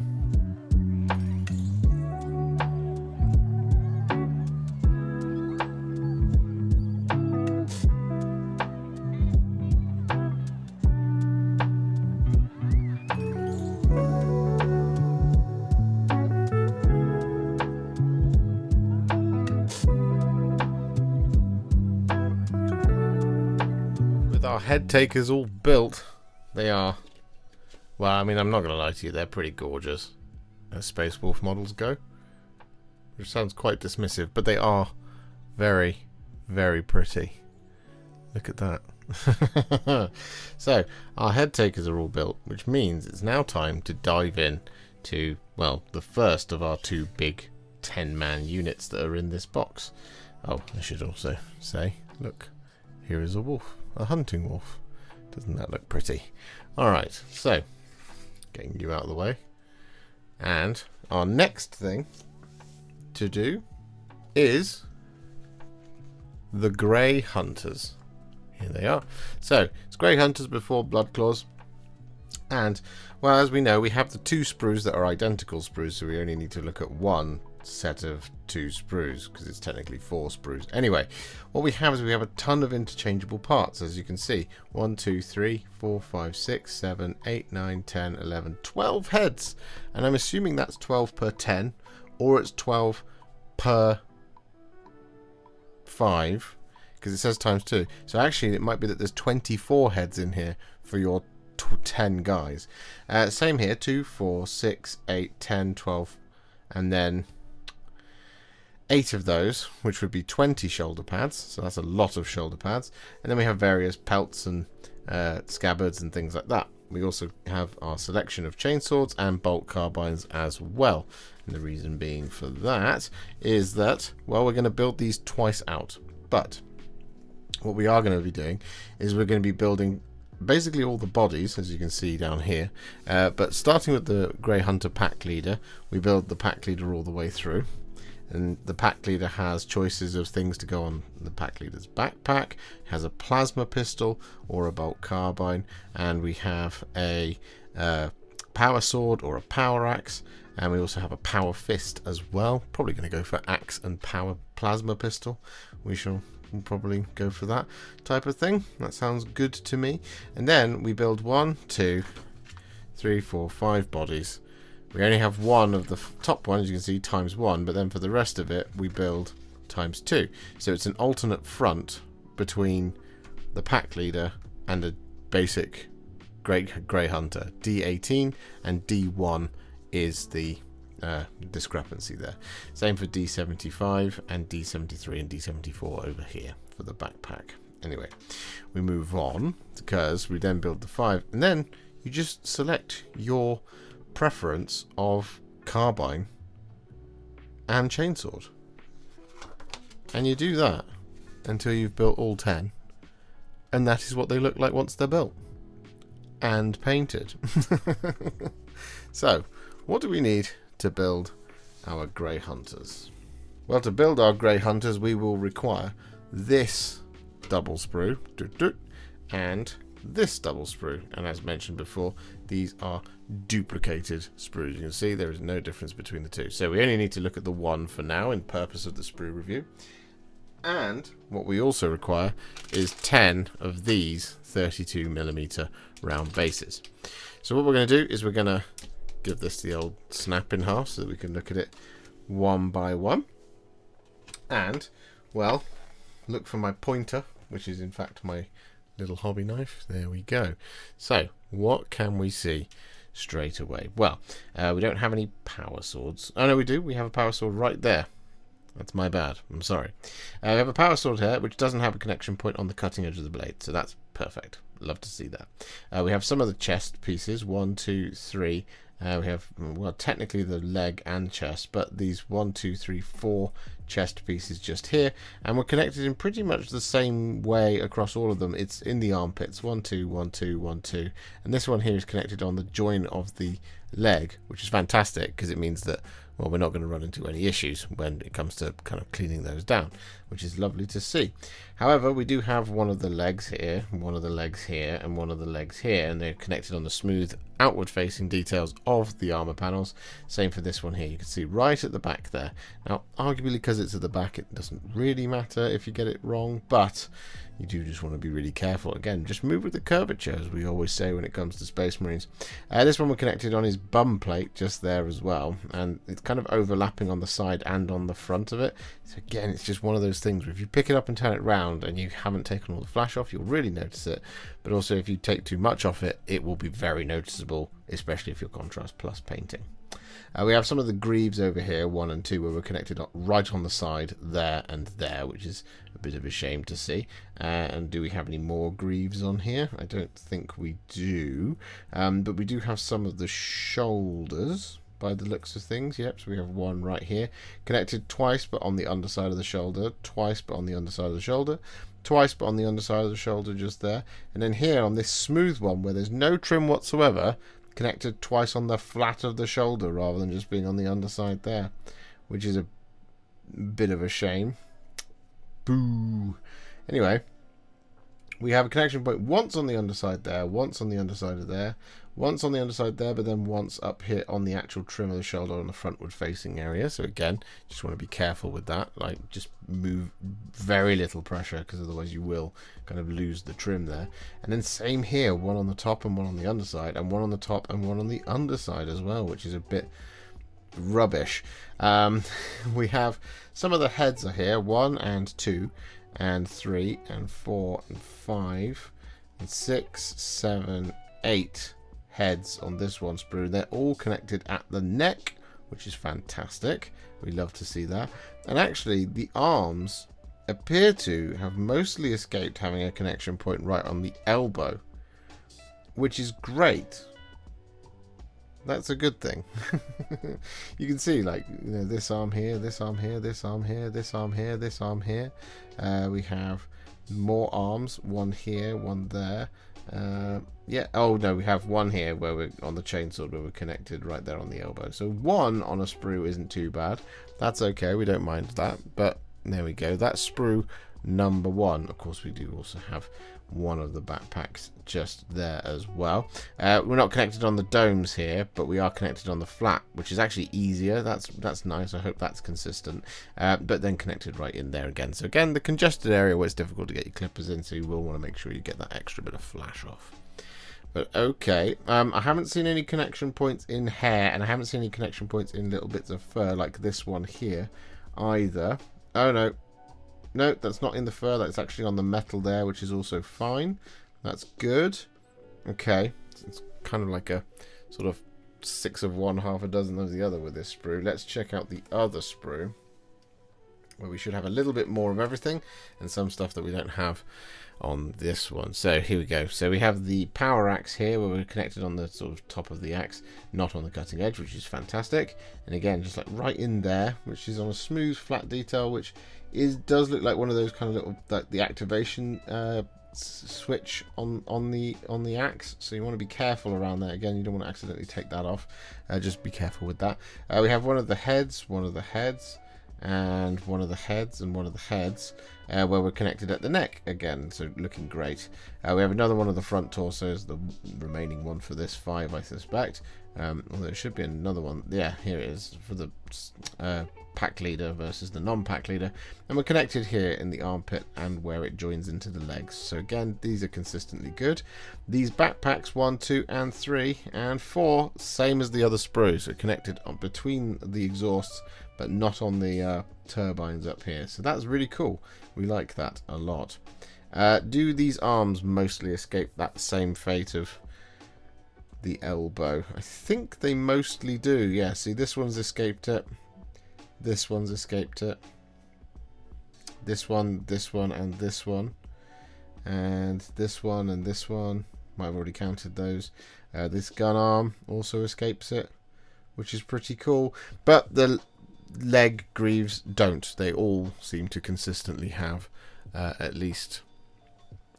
S1: With our head takers all built, they are, well, I mean, I'm not going to lie to you, they're pretty gorgeous as Space Wolf models go. Which sounds quite dismissive, but they are very, very pretty. Look at that. So, our head takers are all built, which means it's now time to dive in to, well, the first of our 2 big 10-man units that are in this box. Oh, I should also say, look, here is a wolf, a hunting wolf. Doesn't that look pretty? Alright, so getting you out of the way, and our next thing to do is the Grey Hunters. Here they are. So it's Grey Hunters before Blood Claws, and well, as we know, we have the 2 sprues that are identical sprues, so we only need to look at one set of 2 sprues because it's technically 4 sprues. Anyway, what we have is we have a ton of interchangeable parts, as you can see. 1, 2, 3, 4, 5, 6, 7, 8, 9, 10, 11, 12 heads, and I'm assuming that's 12 per 10, or it's 12 per 5 because it says times 2. So actually it might be that there's 24 heads in here for your 10 guys. Same here, 2, 4, 6, 8, 10, 12, and then 8 of those, which would be 20 shoulder pads, so that's a lot of shoulder pads. And then we have various pelts and scabbards and things like that. We also have our selection of chainswords and bolt carbines as well. And the reason being for that is that, well, we're going to build these twice out. But what we are going to be doing is we're going to be building basically all the bodies, as you can see down here. But starting with the Grey Hunter pack leader, we build the pack leader all the way through. And the pack leader has choices of things to go on the pack leader's backpack. It has a plasma pistol or a bolt carbine, and we have a power sword or a power axe, and we also have a power fist as well. Probably going to go for axe and power plasma pistol. We shall probably go for that type of thing. That sounds good to me. And then we build 1, 2, 3, 4, 5 bodies. We only have one of the top one, as you can see, times 1, but then for the rest of it, we build times 2. So it's an alternate front between the pack leader and a basic Grey Hunter. D18 and D1 is the discrepancy there. Same for D75 and D73 and D74 over here for the backpack. Anyway, we move on because we then build the 5, and then you just select your preference of carbine and chainsword, and you do that until you've built all 10, and that is what they look like once they're built and painted. So what do we need to build our Grey Hunters? Well, to build our Grey Hunters we will require this double sprue and this double sprue, and as mentioned before, these are duplicated sprues. You can see there is no difference between the two. So we only need to look at the one for now in purpose of the sprue review. And what we also require is 10 of these 32mm round bases. So what we're going to do is we're going to give this the old snap in half so that we can look at it one by one. And, well, look for my pointer, which is in fact my little hobby knife. There we go. So what can we see straight away? Well, we don't have any power swords. Oh no, we do. We have a power sword right there. That's my bad. I'm sorry. We have a power sword here, which doesn't have a connection point on the cutting edge of the blade, so that's perfect. Love to see that. We have some of the chest pieces. 1, 2, 3. We have, well, technically the leg and chest, but these 1, 2, 3, 4 chest pieces just here, and we're connected in pretty much the same way across all of them. It's in the armpits. 1, 2, 1, 2, 1, 2, and this one here is connected on the join of the leg, which is fantastic because it means that, well, we're not going to run into any issues when it comes to kind of cleaning those down, which is lovely to see. However, we do have one of the legs here, one of the legs here, and one of the legs here, and they're connected on the smooth outward facing details of the armor panels. Same for this one here. You can see right at the back there. Now, arguably because it's at the back, it doesn't really matter if you get it wrong, but you do just want to be really careful. Again, just move with the curvature, as we always say when it comes to Space Marines. This one we're connected on his bum plate just there as well, and it's kind of overlapping on the side and on the front of it. So again, it's just one of those things where if you pick it up and turn it round and you haven't taken all the flash off, you'll really notice it. But also if you take too much off it, it will be very noticeable, especially if you're contrast plus painting. We have some of the greaves over here, 1 and 2, where we're connected right on the side there and there, which is a bit of a shame to see. And do we have any more greaves on here? I don't think we do. But we do have some of the shoulders by the looks of things. Yep, so we have one right here, connected twice but on the underside of the shoulder, twice but on the underside of the shoulder, twice but on the underside of the shoulder just there. And then here on this smooth one where there's no trim whatsoever, connected twice on the flat of the shoulder rather than just being on the underside there, which is a bit of a shame. Boo. Anyway, we have a connection point once on the underside there, once on the underside of there, once on the underside there, but then once up here on the actual trim of the shoulder on the frontward facing area. So again, just want to be careful with that. Like, just move very little pressure, because otherwise you will kind of lose the trim there. And then same here, one on the top and one on the underside, and one on the top and one on the underside as well, which is a bit rubbish. We have some of the heads are here, 1 and 2 and 3 and 4 and 5 and 6, 7, 8 heads on this one sprue. They're all connected at the neck, which is fantastic. We love to see that. And actually the arms appear to have mostly escaped having a connection point right on the elbow, which is great. That's a good thing. You can see, like, you know, this arm here, this arm here, this arm here, this arm here, this arm here. We have more arms, one here, one there. Yeah, oh no, we have one here where we're on the chainsaw where we're connected right there on the elbow. So one on a sprue isn't too bad. That's okay, we don't mind that. But there we go, that's sprue number 1. Of course, we do also have one of the backpacks just there as well. We're not connected on the domes here, but we are connected on the flat, which is actually easier. That's nice. I hope that's consistent. But then connected right in there again. So again, the congested area where it's difficult to get your clippers in, so you will want to make sure you get that extra bit of flash off. But okay, I haven't seen any connection points in hair, and I haven't seen any connection points in little bits of fur like this one here either. Oh no. No, that's not in the fur. That's actually on the metal there, which is also fine. That's good. Okay. It's kind of like a sort of 6 of one, half a dozen of the other with this sprue. Let's check out the other sprue, where we should have a little bit more of everything and some stuff that we don't have on this one. So here we go. So we have the power axe here, where we're connected on the sort of top of the axe, not on the cutting edge, which is fantastic. And again, just like right in there, which is on a smooth flat detail, which does look like one of those kind of little, like the activation switch on the axe. So you want to be careful around that. Again, you don't want to accidentally take that off. Just be careful with that. We have one of the heads, and one of the heads, where we're connected at the neck again, so looking great. We have another one of the front torsos, the remaining one for this 5, I suspect. Although there should be another one. Yeah, here it is for the pack leader versus the non-pack leader, and we're connected here in the armpit and where it joins into the legs. So again, these are consistently good. These backpacks 1, 2, and 3, and 4, same as the other sprues, so connected on between the exhausts, but not on the turbines up here. So that's really cool. We like that a lot. Do these arms mostly escape that same fate of the elbow? I think they mostly do. Yeah, see, this one's escaped it. This one's escaped it. This one, and this one. And this one, and this one. Might have already counted those. This gun arm also escapes it, which is pretty cool. But the leg greaves don't. They all seem to consistently have at least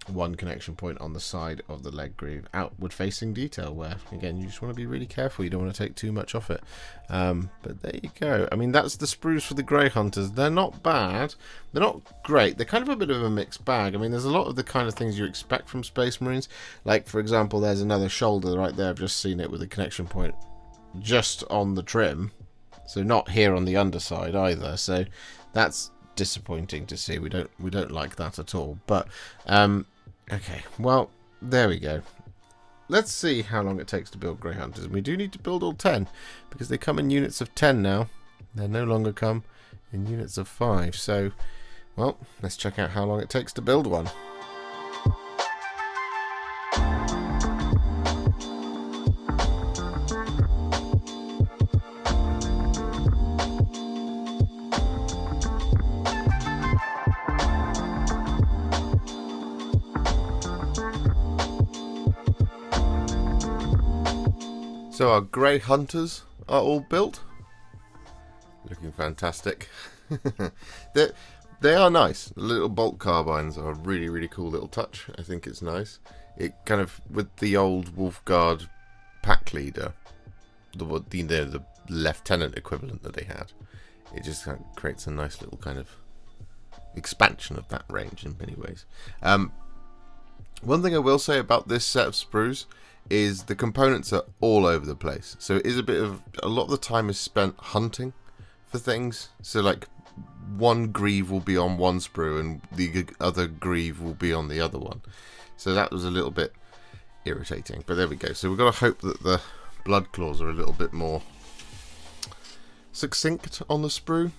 S1: one connection point on the side of the leg groove, outward facing detail, where again you just want to be really careful, you don't want to take too much off it. But there you go. I mean, that's the sprues for the Grey Hunters. They're not bad, they're not great, they're kind of a bit of a mixed bag. I mean, there's a lot of the kind of things you expect from Space Marines, like for example there's another shoulder right there. I've just seen it with a connection point just on the trim, so not here on the underside either, so that's disappointing to see. We don't like that at all. But okay, well, there we go. Let's see how long it takes to build Grey Hunters. And we do need to build all 10, because they come in units of 10 now. They no longer come in units of 5. So, well, let's check out how long it takes to build one. So our Grey Hunters are all built. Looking fantastic. They are nice. The little bolt carbines are a really, really cool little touch. I think it's nice. It kind of, with the old Wolfguard pack leader, the lieutenant equivalent that they had, it just kind of creates a nice little kind of expansion of that range in many ways. One thing I will say about this set of sprues is the components are all over the place. So it is a lot of the time is spent hunting for things. So like one greave will be on one sprue and the other greave will be on the other one. So that was a little bit irritating. But there we go. So we've got to hope that the blood claws are a little bit more succinct on the sprue,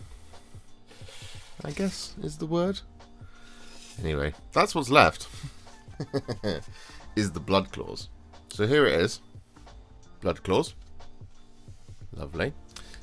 S1: I guess is the word. Anyway, that's what's left. Is the blood claws. So here it is, blood claws, lovely.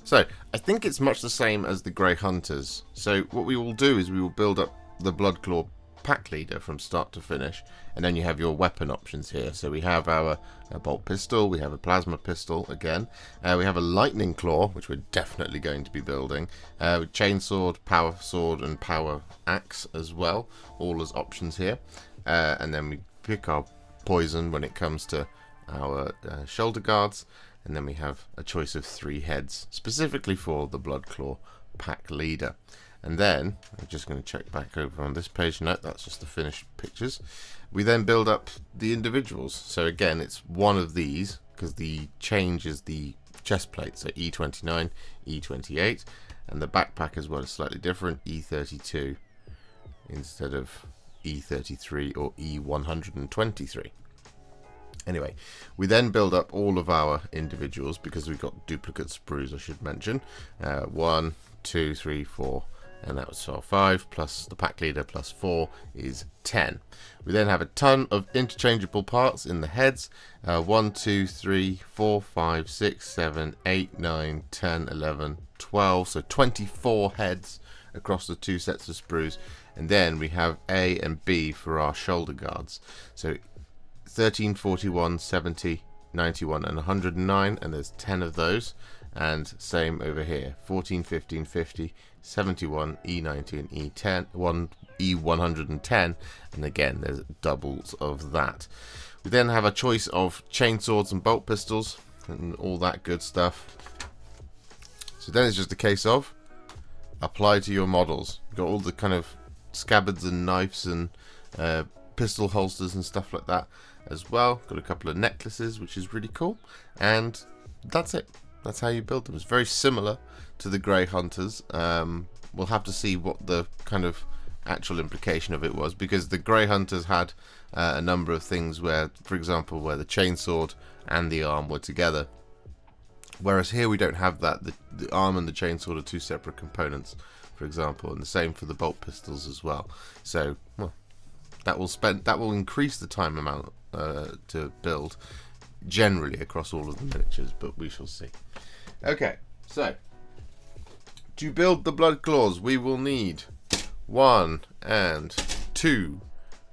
S1: So I think it's much the same as the Grey Hunters. So what we will do is we will build up the blood claw pack leader from start to finish, and then you have your weapon options here. So we have our bolt pistol, we have a plasma pistol again, we have a lightning claw, which we're definitely going to be building, chainsword, power sword, and power axe as well, all as options here. And then we pick our poison when it comes to our shoulder guards, and then we have a choice of 3 heads specifically for the blood claw pack leader. And then I'm just going to check back over on this page. No, that's just the finished pictures. We then build up the individuals. So again, it's one of these, because the change is the chest plate, so E29, E28, and the backpack as well is slightly different, E32 instead of E33 or E123. Anyway, we then build up all of our individuals, because we've got duplicate sprues, I should mention. 1, 2, 3, 4, and that was our 5, plus the pack leader plus 4 is 10. We then have a ton of interchangeable parts in the heads. 1, 2, 3, 4, 5, 6, 7, 8, 9, 10, 11, 12. So 24 heads across the 2 sets of sprues. And then we have A and B for our shoulder guards. So 13, 41, 70, 91, and 109, and there's 10 of those. And same over here, 14, 15, 50, 71, E90, and E10, E110, and again there's doubles of that. We then have a choice of chainswords and bolt pistols and all that good stuff. So then it's just a case of apply to your models. You've got all the kind of scabbards and knives and pistol holsters and stuff like that as well. Got a couple of necklaces, which is really cool, and that's it. That's how you build them. It's very similar to the Grey Hunters. We'll have to see what the kind of actual implication of it was, because the Grey Hunters had a number of things where, for example, where the chainsword and the arm were together, whereas here we don't have that. The arm and the chainsword are two separate components, for example, and the same for the bolt pistols as well. So, well, that will increase the time amount to build generally across all of the miniatures, but we shall see. Okay, so to build the blood claws, we will need 1 and 2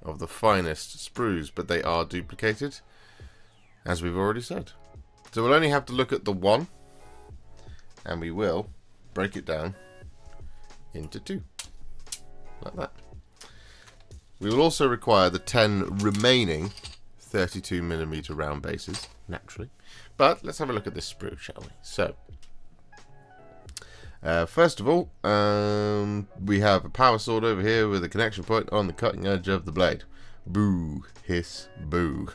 S1: of the finest sprues, but they are duplicated, as we've already said. So we'll only have to look at the 1, and we will break it down into 2, like that. We will also require the 10 remaining 32mm round bases, naturally. But let's have a look at this sprue, shall we? So, first of all, we have a power sword over here with a connection point on the cutting edge of the blade. Boo, hiss, boo.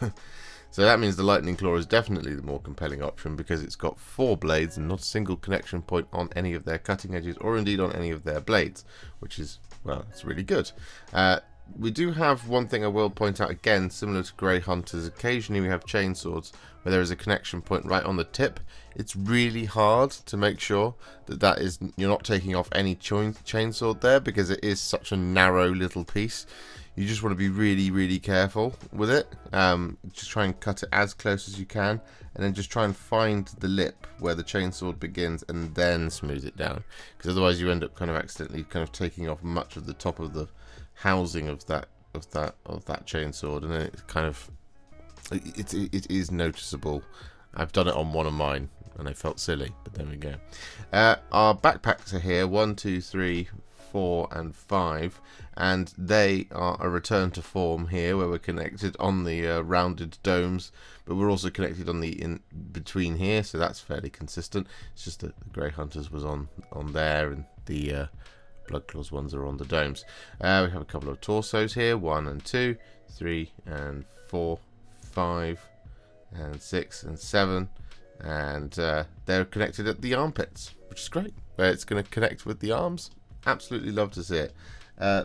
S1: So that means the lightning claw is definitely the more compelling option, because it's got 4 blades and not a single connection point on any of their cutting edges, or indeed on any of their blades, which is, well, it's really good. We do have one thing I will point out again, similar to Grey Hunters. Occasionally we have chainswords where there is a connection point right on the tip. It's really hard to make sure that you're not taking off any chainsword there, because it is such a narrow little piece. You just want to be really, really careful with it. Just try and cut it as close as you can, and then just try and find the lip where the chainsword begins, and then smooth it down. Because otherwise, you end up kind of accidentally taking off much of the top of the housing of that chainsword, and then it's kind of it is noticeable. I've done it on one of mine, and I felt silly, but there we go. Our backpacks are here: 1, 2, 3, 4, and 5, and they are a return to form here, where we're connected on the rounded domes, but we're also connected on the in between here, so that's fairly consistent. It's just that the Grey Hunters was on there, and the Bloodclaws ones are on the domes. We have a couple of torsos here: 1 and 2, 3 and 4, 5 and 6 and 7, and they're connected at the armpits, which is great. Where it's going to connect with the arms. Absolutely love to see it.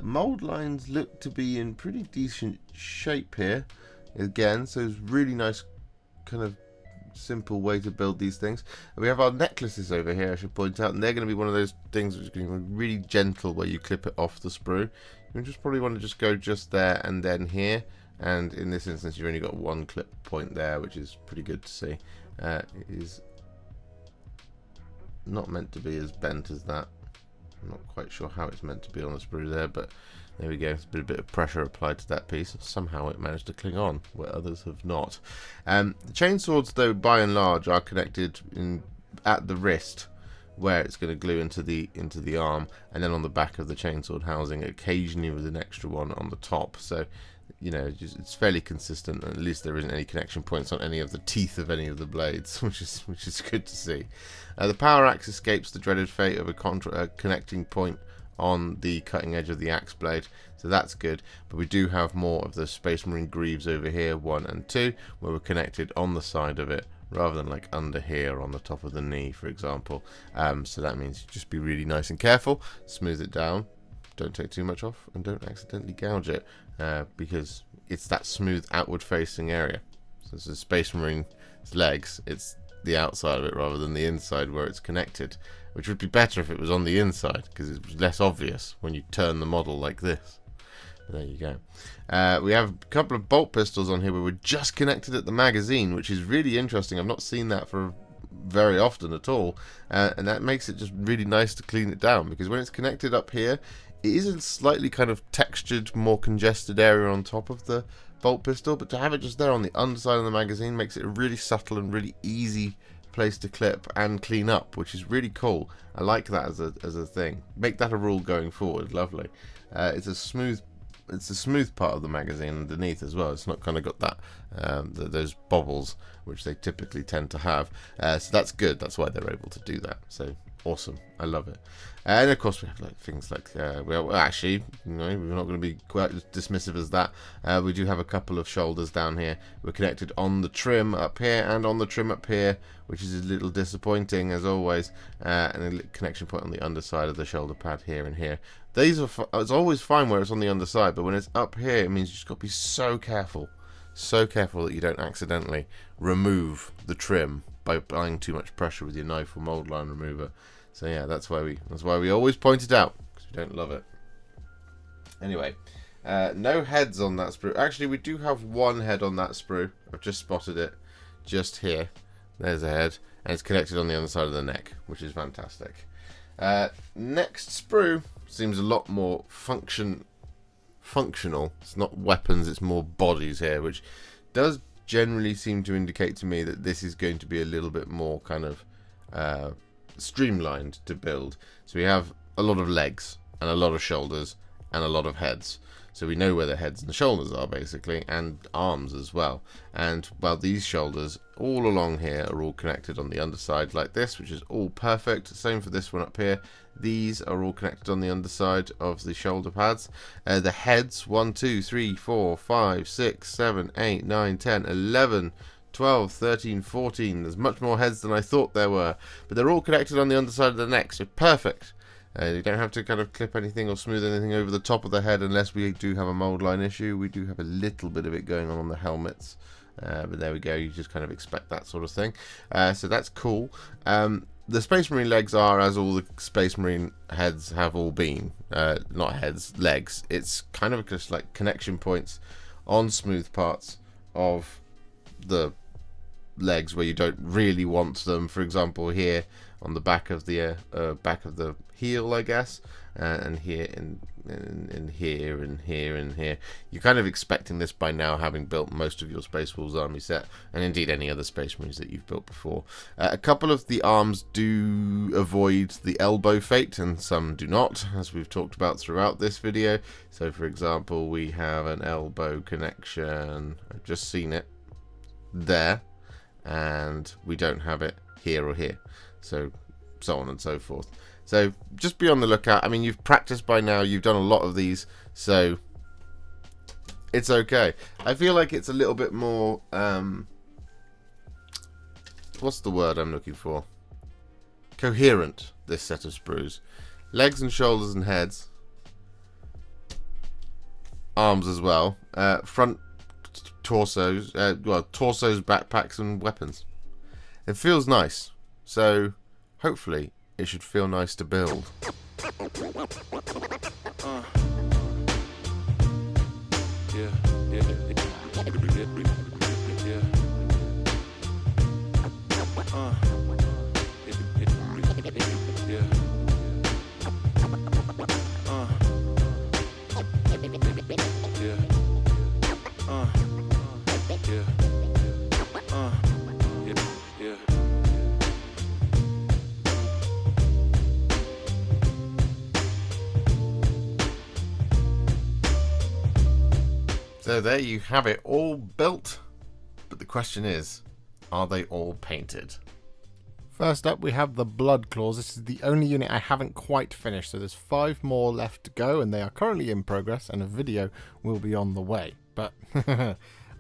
S1: Mold lines look to be in pretty decent shape here again, so it's really nice kind of simple way to build these things. And we have our necklaces over here, I should point out, and they're going to be one of those things which is going to be really gentle, where you clip it off the sprue. You just probably want to just go just there and then here, and in this instance you've only got 1 clip point there, which is pretty good to see. It is not meant to be as bent as that. I'm not quite sure how it's meant to be on the sprue there, but there we go. It's been a bit of pressure applied to that piece. Somehow it managed to cling on where others have not. The chainswords, though, by and large, are connected at the wrist, where it's going to glue into the arm, and then on the back of the chainsword housing, occasionally with an extra one on the top. So, you know, it's fairly consistent, and at least there isn't any connection points on any of the teeth of any of the blades, which is good to see. The power axe escapes the dreaded fate of a connecting point on the cutting edge of the axe blade, so that's good. But we do have more of the Space Marine greaves over here, 1 and 2, where we're connected on the side of it, rather than like under here on the top of the knee, for example. So that means just be really nice and careful, smooth it down, don't take too much off, and don't accidentally gouge it, because it's that smooth outward facing area. So it's a Space Marine's legs, it's the outside of it rather than the inside where it's connected, which would be better if it was on the inside, because it's less obvious when you turn the model like this. But there you go. We have a couple of bolt pistols on here where we're just connected at the magazine, which is really interesting. I've not seen that for very often at all, and that makes it just really nice to clean it down, because when it's connected up here, it is a slightly kind of textured, more congested area on top of the bolt pistol, but to have it just there on the underside of the magazine makes it a really subtle and really easy place to clip and clean up, which is really cool. I like that as a thing. Make that a rule going forward. Lovely. It's a smooth part of the magazine underneath as well. It's not kind of got that those bobbles which they typically tend to have. So that's good. That's why they're able to do that. So Awesome. I love it. And of course we have like things like well, actually, we're not going to be quite as dismissive as that. We do have a couple of shoulders down here. We're connected on the trim up here and on the trim up here, which is a little disappointing as always. And a connection point on the underside of the shoulder pad here and here. These are it's always fine where it's on the underside, but when it's up here, it means you just got to be so careful that you don't accidentally remove the trim by applying too much pressure with your knife or mold line remover. So yeah, that's why we always point it out, because we don't love it. Anyway, no heads on that sprue. Actually, we do have one head on that sprue. I've just spotted it, just here. There's a head, and it's connected on the other side of the neck, which is fantastic. Next sprue seems a lot more functional. It's not weapons, it's more bodies here, which does generally seem to indicate to me that this is going to be a little bit more kind of streamlined to build. So we have a lot of legs and a lot of shoulders and a lot of heads. So we know where the heads and the shoulders are basically, and arms as well. And well, these shoulders all along here are all connected on the underside like this, which is all perfect. Same for this one up here. These are all connected on the underside of the shoulder pads. The heads 1, 2, 3, 4, 5, 6, 7, 8, 9, 10, 11, 12, 13, 14. There's much more heads than I thought there were, but they're all connected on the underside of the neck, so perfect. You don't have to kind of clip anything or smooth anything over the top of the head unless we do have a mold line issue. We do have a little bit of it going on the helmets, but there we go. You just kind of expect that sort of thing. So that's cool. The Space Marine legs are as all the Space Marine heads have all been. Not heads, legs. It's kind of just like connection points on smooth parts of the legs where you don't really want them. For example, here on the back of the heel, I guess, and here and here and here and here. You're kind of expecting this by now, having built most of your Space Wolves army set, and indeed any other Space Marines that you've built before. A couple of the arms do avoid the elbow fate, and some do not, as we've talked about throughout this video. So, for example, we have an elbow connection. I've just seen it there, and we don't have it here or here. So on and so forth. So just be on the lookout. I mean, you've practiced by now. You've done a lot of these, so it's okay. I feel like it's a little bit more, what's the word I'm looking for? Coherent, this set of sprues. Legs and shoulders and heads. Arms as well. Front torsos, torsos, backpacks and weapons. It feels nice. So hopefully it should feel nice to build. So there you have it, all built, but the question is, are they all painted? First up, we have the Blood Claws. This is the only unit I haven't quite finished, so there's 5 more left to go, and they are currently in progress, and a video will be on the way. But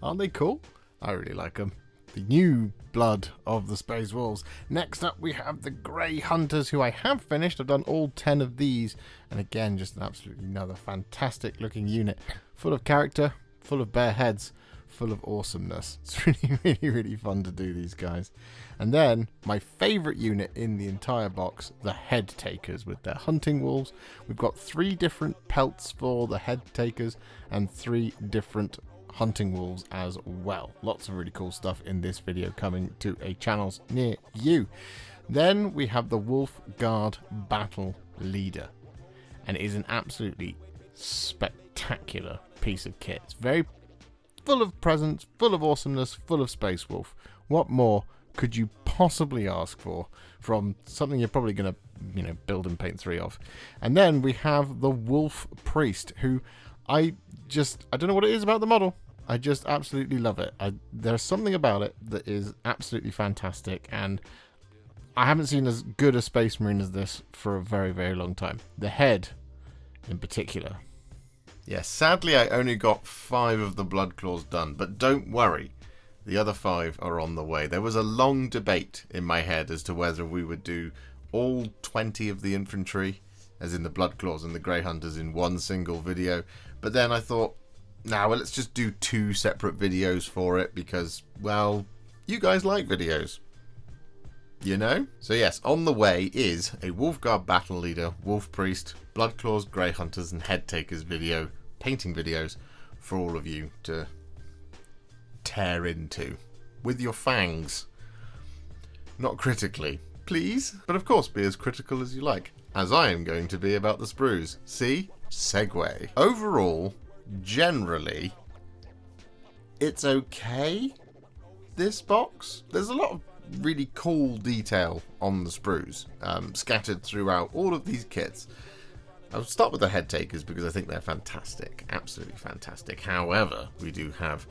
S1: aren't they cool? I really like them. The new blood of the Space Wolves. Next up, we have the Grey Hunters, who I have finished. I've done all 10 of these, and again, just an absolutely another fantastic looking unit, full of character, full of bare heads, full of awesomeness. It's really fun to do these guys. And then my favourite unit in the entire box, the Headtakers with their hunting wolves. We've got 3 different pelts for the Headtakers and 3 different hunting wolves as well. Lots of really cool stuff in this video coming to a channels near you. Then we have the Wolf Guard Battle Leader, and it is an absolutely spectacular piece of kit. It's very full of presence, full of awesomeness, full of Space Wolf. What more could you possibly ask for from something you're probably going to, build and paint 3 of? And then we have the Wolf Priest, who I don't know what it is about the model. I just absolutely love it. There's something about it that is absolutely fantastic, and
S2: I haven't seen as good a Space Marine as this for a very, very long time. The head, in particular.
S1: Yeah, sadly I only got 5 of the Blood Claws done, but don't worry. The other 5 are on the way. There was a long debate in my head as to whether we would do all 20 of the infantry, as in the Blood Claws and the Grey Hunters, in one single video. But then I thought, nah, well, let's just do 2 separate videos for it because, well, you guys like videos. You know? So yes, on the way is a Wolfguard Battle Leader, Wolf Priest, Blood Claws, Grey Hunters and Headtakers video, painting videos for all of you to tear into with your fangs. Not critically, please, but of course be as critical as you like, as I am going to be about the sprues. See? Segue. Overall, generally, it's okay, this box. There's a lot of really cool detail on the sprues, scattered throughout all of these kits. I'll start with the Headtakers because I think they're fantastic, absolutely fantastic. However, we do have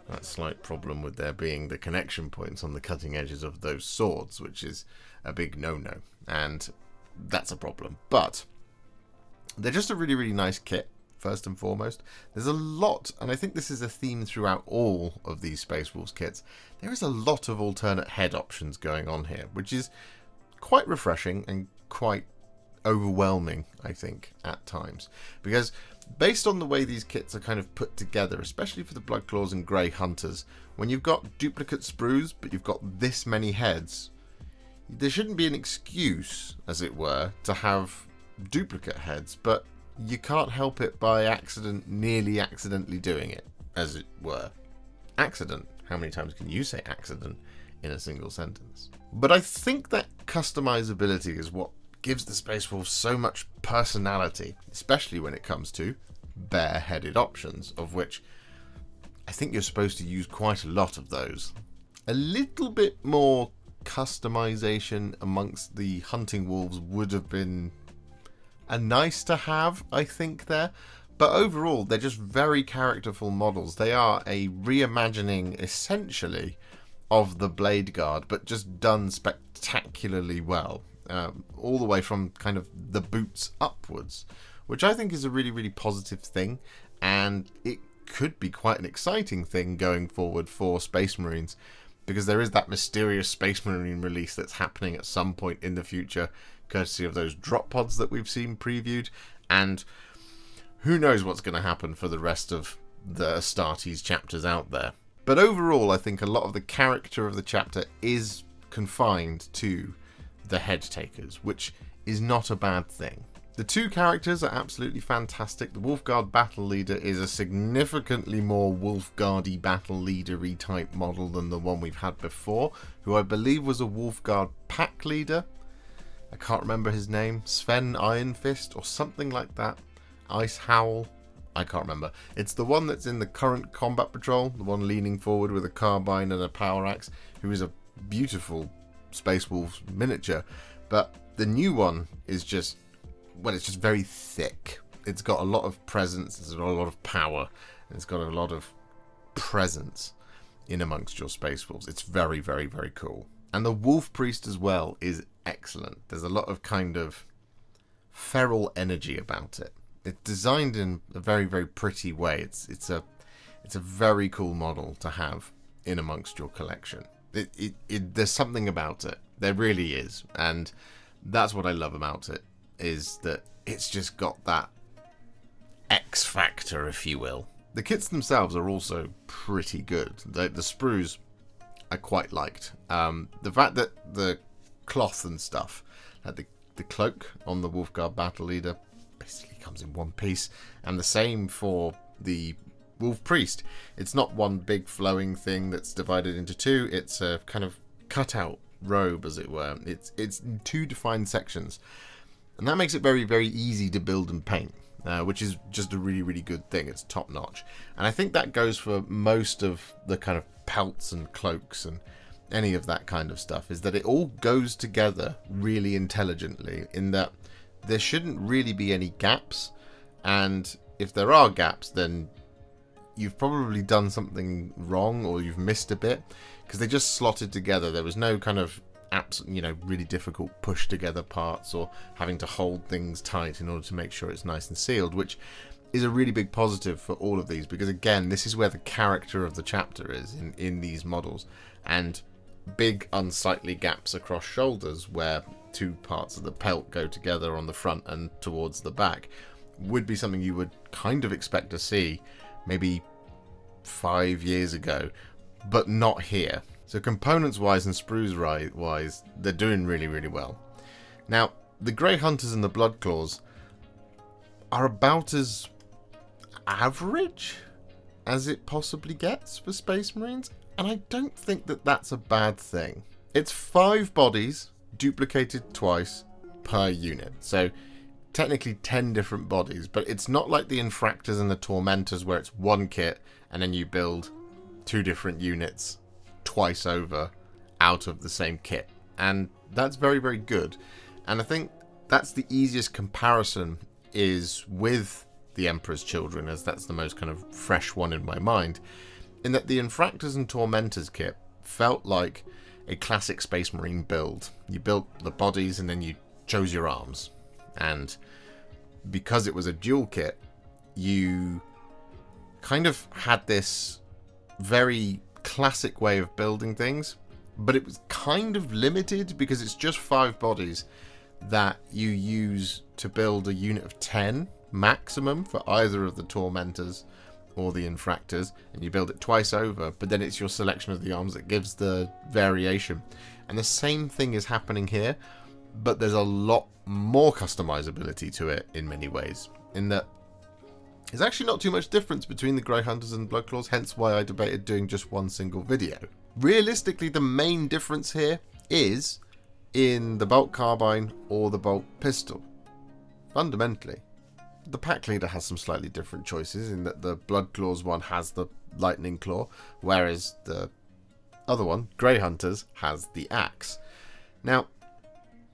S1: that slight problem with there being the connection points on the cutting edges of those swords, which is a big no-no, and that's a problem. But they're just a really, really nice kit, first and foremost. There's a lot, and I think this is a theme throughout all of these Space Wolves kits, there is a lot of alternate head options going on here, which is quite refreshing and quite overwhelming, I think, at times. Because based on the way these kits are kind of put together, especially for the Blood Claws and Grey Hunters, when you've got duplicate sprues, but you've got this many heads, there shouldn't be an excuse, as it were, to have duplicate heads, but you can't help it by nearly accidentally doing it, as it were. Accident. How many times can you say accident in a single sentence? But I think that customizability is what gives the Space Wolves so much personality, especially when it comes to bare-headed options, of which I think you're supposed to use quite a lot of those. A little bit more customization amongst the hunting wolves would have been a nice to have, I think, there. But overall, they're just very characterful models. They are a reimagining, essentially, of the Blade Guard, but just done spectacularly well. All the way from kind of the boots upwards, which I think is a really, really positive thing. And it could be quite an exciting thing going forward for Space Marines, because there is that mysterious Space Marine release that's happening at some point in the future, courtesy of those drop pods that we've seen previewed, and who knows what's going to happen for the rest of the Astartes chapters out there. But overall, I think a lot of the character of the chapter is confined to the Headtakers, which is not a bad thing. The 2 characters are absolutely fantastic. The Wolfguard Battle Leader is a significantly more Wolfguardy Battle Leader-y type model than the one we've had before, who I believe was a Wolfguard Pack Leader. I can't remember his name. Sven Iron Fist or something like that. Ice Howl. I can't remember. It's the one that's in the current combat patrol, the one leaning forward with a carbine and a power axe, who is a beautiful Space Wolves miniature. But the new one is just, well, it's just very thick. It's got a lot of presence, it's got a lot of power, and it's got a lot of presence in amongst your Space Wolves. It's very, very, very cool. And the Wolf Priest as well is excellent. There's a lot of kind of feral energy about it. It's designed in a very, very pretty way. It's a very cool model to have in amongst your collection. There's something about it. There really is. And that's what I love about it, is that it's just got that X factor, if you will. The kits themselves are also pretty good. The sprues I quite liked. The fact that the cloth and stuff, like the cloak on the Wolfguard Battle Leader, basically comes in one piece, and the same for the Wolf Priest. It's not one big flowing thing that's divided into 2. It's a kind of cutout robe, as it were. It's 2 defined sections, and that makes it very, very easy to build and paint, which is just a really, really good thing. It's top notch, and I think that goes for most of the kind of pelts and cloaks and any of that kind of stuff, is that it all goes together really intelligently, in that there shouldn't really be any gaps, and if there are gaps, then you've probably done something wrong or you've missed a bit, because they just slotted together. There was no kind of really difficult push together parts or having to hold things tight in order to make sure it's nice and sealed, which is a really big positive for all of these, because again, this is where the character of the chapter is in these models, and big unsightly gaps across shoulders where two parts of the pelt go together on the front and towards the back would be something you would kind of expect to see maybe 5 years ago, but not here. So components wise and sprues wise, they're doing really, really well. Now, the Grey Hunters and the Blood Claws are about as average as it possibly gets for Space Marines, and I don't think that that's a bad thing. It's 5 bodies duplicated twice per unit, so technically 10 different bodies, but it's not like the Infractors and the Tormentors where it's one kit and then you build 2 different units twice over out of the same kit, and that's very, very good. And I think that's the easiest comparison is with the Emperor's Children, as that's the most kind of fresh one in my mind, in that the Infractors and Tormentors kit felt like a classic Space Marine build. You built the bodies and then you chose your arms, and because it was a dual kit, you kind of had this very classic way of building things, but it was kind of limited because it's just 5 bodies that you use to build a unit of 10 maximum for either of the Tormentors or the Infractors, and you build it twice over, but then it's your selection of the arms that gives the variation. And the same thing is happening here, but there's a lot more customizability to it in many ways, in that there's actually not too much difference between the Grey Hunters and Blood Claws, hence why I debated doing just one single video. Realistically, the main difference here is in the bolt carbine or the bolt pistol. Fundamentally, the pack leader has some slightly different choices in that the Blood Claws one has the lightning claw, whereas the other one, Grey Hunters, has the axe. Now,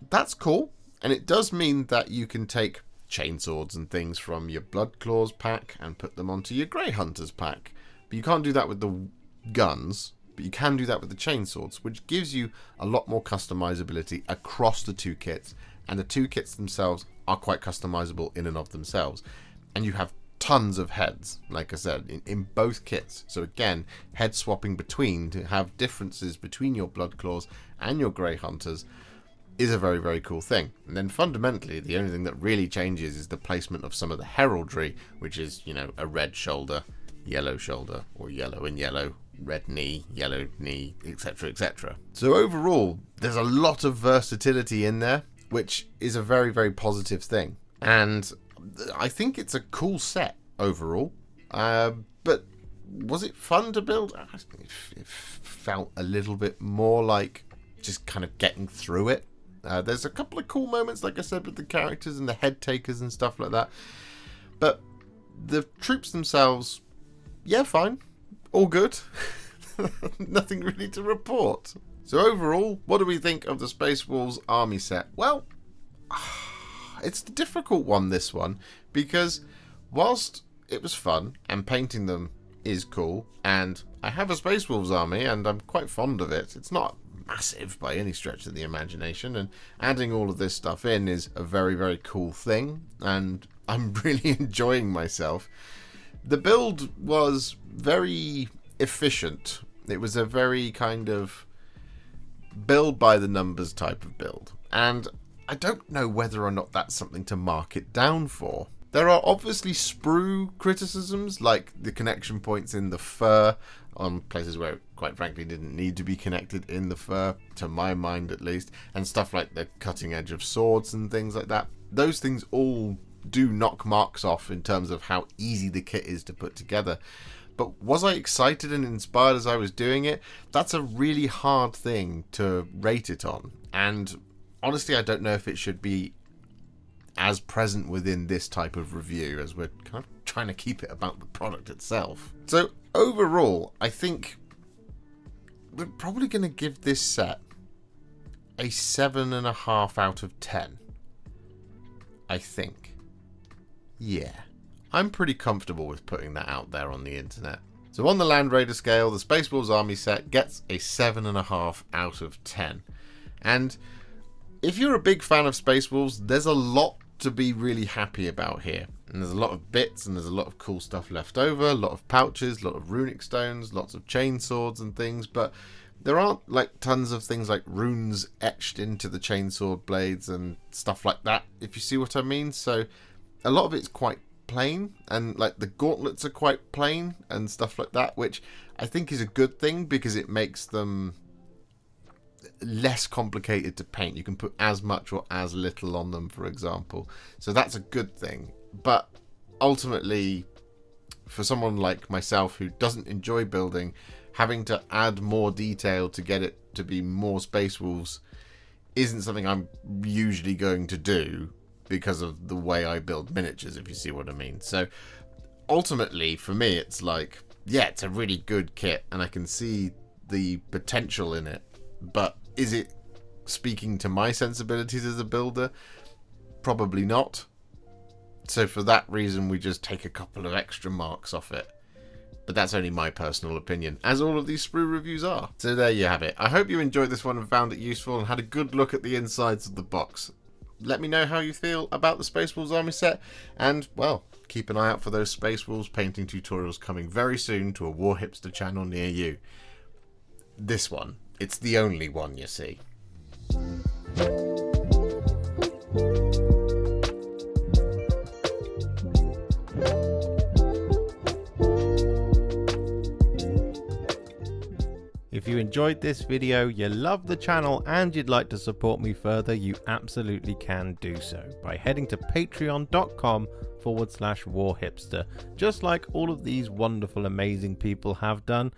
S1: that's cool, and it does mean that you can take chainswords and things from your Blood Claws pack and put them onto your Grey Hunters pack. But you can't do that with the guns, but you can do that with the chainswords, which gives you a lot more customizability across the 2 kits, and the 2 kits themselves are quite customizable in and of themselves. And you have tons of heads, like I said, in both kits. So again, head swapping between to have differences between your Blood Claws and your Grey Hunters is a very, very cool thing. And then fundamentally, the only thing that really changes is the placement of some of the heraldry, which is, a red shoulder, or yellow and yellow, red knee, yellow knee, etc., etc. So overall, there's a lot of versatility in there, which is a very, very positive thing. And I think it's a cool set overall. But was it fun to build? It felt a little bit more like just kind of getting through it. There's a couple of cool moments, like I said, with the characters and the Headtakers and stuff like that. But the troops themselves, yeah, fine. All good. Nothing really to report. So overall, what do we think of the Space Wolves army set? Well, it's the difficult one, this one, because whilst it was fun and painting them is cool, and I have a Space Wolves army and I'm quite fond of it, it's not massive by any stretch of the imagination, and adding all of this stuff in is a very, very cool thing, and I'm really enjoying myself. The build was very efficient. It was a very kind of build by the numbers type of build, and I don't know whether or not that's something to mark it down for. There are obviously sprue criticisms, like the connection points in the fur on places where it quite frankly didn't need to be connected in the fur, to my mind at least, and stuff like the cutting edge of swords and things like that. Those things all do knock marks off in terms of how easy the kit is to put together. But was I excited and inspired as I was doing it? That's a really hard thing to rate it on. And honestly, I don't know if it should be as present within this type of review, as we're kind of trying to keep it about the product itself. So overall, I think we're probably going to give this set a 7.5 out of 10. I think. Yeah. I'm pretty comfortable with putting that out there on the internet. So on the Land Raider scale, the Space Wolves army set gets a 7.5 out of 10. And if you're a big fan of Space Wolves, there's a lot to be really happy about here. And there's a lot of bits and there's a lot of cool stuff left over, a lot of pouches, a lot of runic stones, lots of chain swords and things, but there aren't like tons of things like runes etched into the chainsword blades and stuff like that, if you see what I mean. So a lot of it's quite plain, and like the gauntlets are quite plain and stuff like that, which I think is a good thing because it makes them less complicated to paint. You can put as much or as little on them, for example. So that's a good thing. But ultimately, for someone like myself who doesn't enjoy building, having to add more detail to get it to be more Space Wolves isn't something I'm usually going to do because of the way I build miniatures, if you see what I mean. So ultimately, for me, it's like, yeah, it's a really good kit and I can see the potential in it. But is it speaking to my sensibilities as a builder? Probably not. So for that reason, we just take a couple of extra marks off it. But that's only my personal opinion, as all of these Sprue reviews are. So there you have it. I hope you enjoyed this one and found it useful and had a good look at the insides of the box. Let me know how you feel about the Space Wolves army set, and, well, keep an eye out for those Space Wolves painting tutorials coming very soon to a Warhipster channel near you. This one. It's the only one, you see.
S2: If you enjoyed this video, you love the channel and you'd like to support me further, you absolutely can do so by heading to patreon.com/warhipster, just like all of these wonderful, amazing people have done.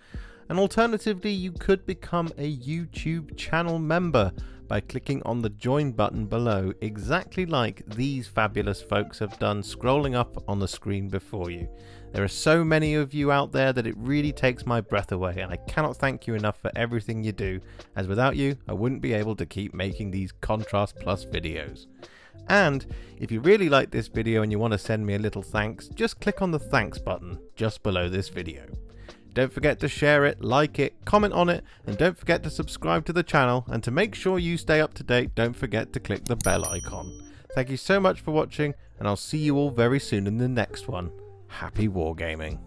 S2: And alternatively, you could become a YouTube channel member by clicking on the join button below, exactly like these fabulous folks have done, scrolling up on the screen before you. There are so many of you out there that it really takes my breath away, and I cannot thank you enough for everything you do, as without you I wouldn't be able to keep making these Contrast Plus videos. And if you really like this video and you want to send me a little thanks, just click on the thanks button just below this video. Don't forget to share it, like it, comment on it, and don't forget to subscribe to the channel. And to make sure you stay up to date, don't forget to click the bell icon. Thank you so much for watching, and I'll see you all very soon in the next one. Happy wargaming.